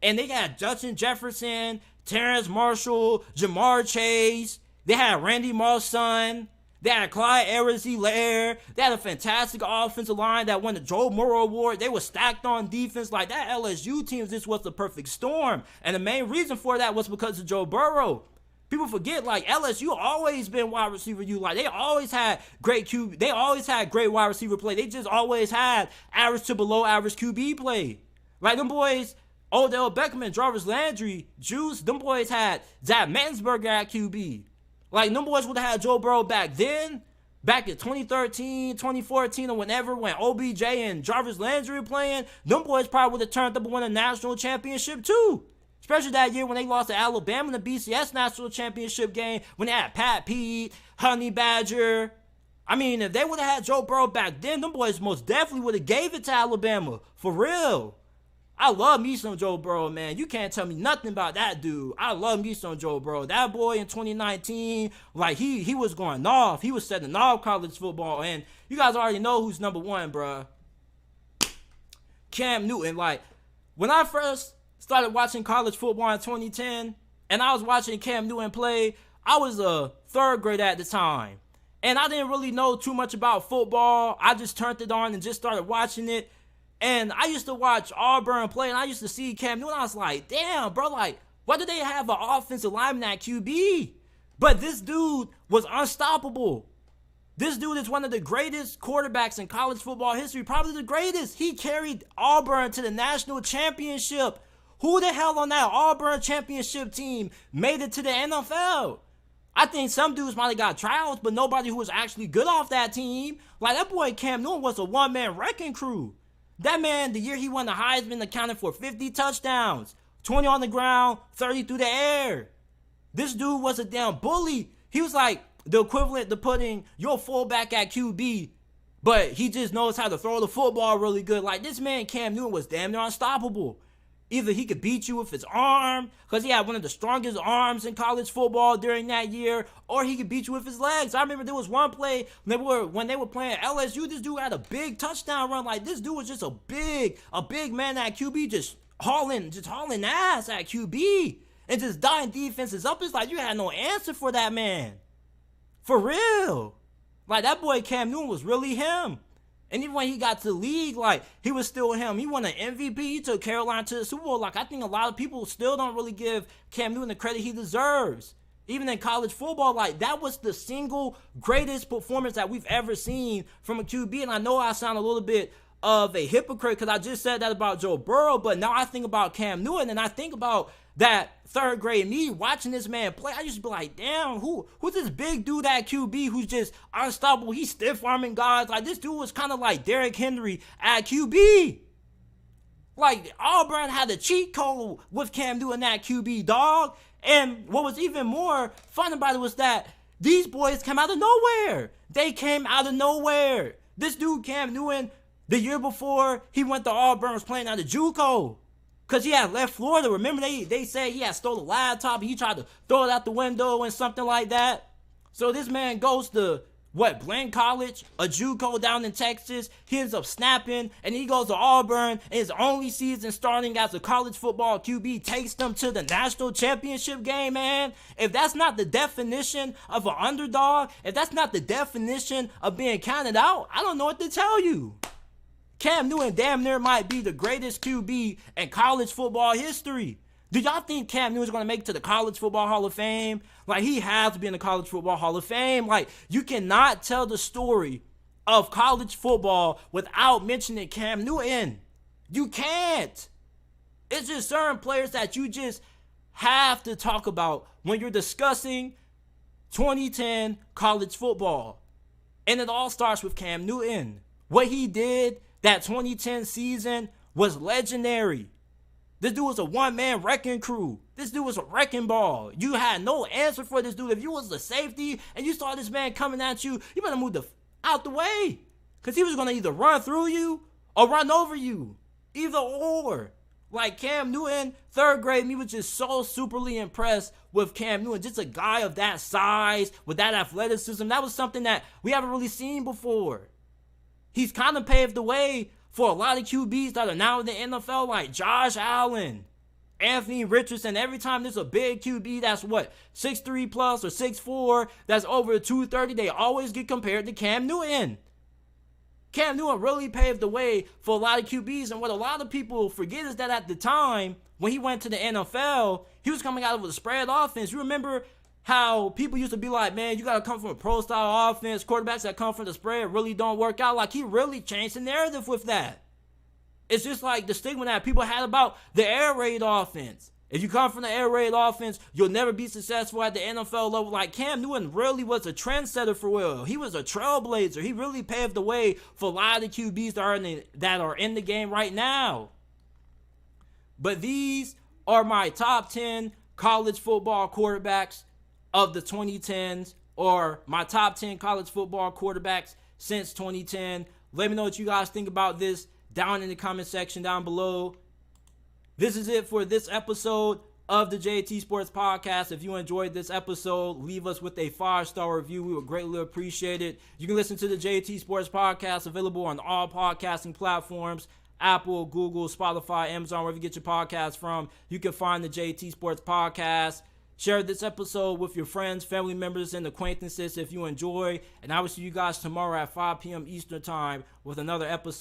And they got Justin Jefferson, Terrence Marshall, Jamar Chase. They had Randy Moss's son. They had Clyde Edwards-Helaire. They had a fantastic offensive line that won the Joe Burrow Award. They were stacked on defense. Like, that LSU team just was the perfect storm. And the main reason for that was because of Joe Burrow. People forget, like, LSU always been wide receiver U. Like, they always had great QB. They always had great wide receiver play. They just always had average to below average QB play. Like, them boys, Odell Beckham and Jarvis Landry, Juice, them boys had Zach Mensberger at QB. Like, them boys would have had Joe Burrow back then, back in 2013, 2014, or whenever, when OBJ and Jarvis Landry were playing, them boys probably would have turned up and won a national championship too. Especially that year when they lost to Alabama in the BCS National Championship game, when they had Pat Pete, Honey Badger. I mean, if they would have had Joe Burrow back then, them boys most definitely would have gave it to Alabama. For real. I love me some Joe Burrow, man. You can't tell me nothing about that dude. I love me some Joe Burrow. That boy in 2019, like, he was going off. He was setting off college football. And you guys already know who's number one, bruh. Cam Newton. Like, when I first started watching college football in 2010, and I was watching Cam Newton play, I was a third grade at the time. And I didn't really know too much about football. I just turned it on and just started watching it. And I used to watch Auburn play, and I used to see Cam Newton. I was like, damn, bro, like, why do they have an offensive lineman at QB? But this dude was unstoppable. This dude is one of the greatest quarterbacks in college football history, probably the greatest. He carried Auburn to the national championship. Who the hell on that Auburn championship team made it to the NFL? I think some dudes might have got tryouts, but nobody who was actually good off that team. Like, that boy Cam Newton was a one-man wrecking crew. That man, the year he won the Heisman, accounted for 50 touchdowns, 20 on the ground, 30 through the air. This dude was a damn bully. He was like the equivalent to putting your fullback at QB, but he just knows how to throw the football really good. Like, this man, Cam Newton, was damn near unstoppable. Either he could beat you with his arm, because he had one of the strongest arms in college football during that year, or he could beat you with his legs. I remember there was one play when they were playing LSU, this dude had a big touchdown run. Like, this dude was just a big man at QB, just hauling ass at QB, and just dying defenses up. It's like you had no answer for that man. For real. Like, that boy Cam Newton was really him. And even when he got to the league, like, he was still him. He won an MVP. He took Carolina to the Super Bowl. Like, I think a lot of people still don't really give Cam Newton the credit he deserves. Even in college football, like, that was the single greatest performance that we've ever seen from a QB. And I know I sound a little bit of a hypocrite because I just said that about Joe Burrow, but now I think about Cam Newton, and I think about that third grade me watching this man play. I used to be like, damn, who's this big dude at QB who's just unstoppable? He's stiff-arming guys. Like, this dude was kind of like Derrick Henry at QB. Like, Auburn had a cheat code with Cam Newton at QB, dog. And what was even more fun about it was that these boys came out of nowhere. They came out of nowhere. This dude, Cam Newton, the year before he went to Auburn, was playing out of JUCO. Because he had left Florida. Remember, they said he had stole a laptop and he tried to throw it out the window and something like that. So this man goes to, Blaine College, a JUCO down in Texas. He ends up snapping, and he goes to Auburn. And his only season starting as a college football QB takes them to the national championship game, man. If that's not the definition of an underdog, if that's not the definition of being counted out, I don't know what to tell you. Cam Newton damn near might be the greatest QB in college football history. Do y'all think Cam Newton's going to make it to the College Football Hall of Fame? Like, he has to be in the College Football Hall of Fame. Like, you cannot tell the story of college football without mentioning Cam Newton. You can't. It's just certain players that you just have to talk about when you're discussing 2010 college football. And it all starts with Cam Newton. What he did that 2010 season was legendary. This dude was a one-man wrecking crew. This dude was a wrecking ball. You had no answer for this dude. If you was the safety and you saw this man coming at you, you better move out the way. Because he was going to either run through you or run over you. Either or. Like, Cam Newton, third grade, me was just so superly impressed with Cam Newton. Just a guy of that size, with that athleticism. That was something that we haven't really seen before. He's kind of paved the way for a lot of QBs that are now in the NFL, like Josh Allen, Anthony Richardson. Every time there's a big QB that's 6'3 plus or 6'4, that's over 230, they always get compared to Cam Newton. Cam Newton really paved the way for a lot of QBs, and what a lot of people forget is that at the time, when he went to the NFL, he was coming out of a spread offense. You remember how people used to be like, man, you got to come from a pro-style offense. Quarterbacks that come from the spread really don't work out. Like, he really changed the narrative with that. It's just like the stigma that people had about the air raid offense. If you come from the air raid offense, you'll never be successful at the NFL level. Like, Cam Newton really was a trendsetter for Will. He was a trailblazer. He really paved the way for a lot of the QBs that are in the game right now. But these are my top 10 college football quarterbacks of the 2010s, or my top 10 college football quarterbacks since 2010. Let me know what you guys think about this down in the comment section down below. This is it for this episode of the JT Sports Podcast. If you enjoyed this episode, leave us with a 5-star review. We would greatly appreciate it. You can listen to the JT Sports Podcast, available on all podcasting platforms: Apple, Google, Spotify, Amazon, wherever you get your podcasts from. You can find the JT Sports Podcast. Share this episode with your friends, family members, and acquaintances if you enjoy. And I will see you guys tomorrow at 5 p.m. Eastern Time with another episode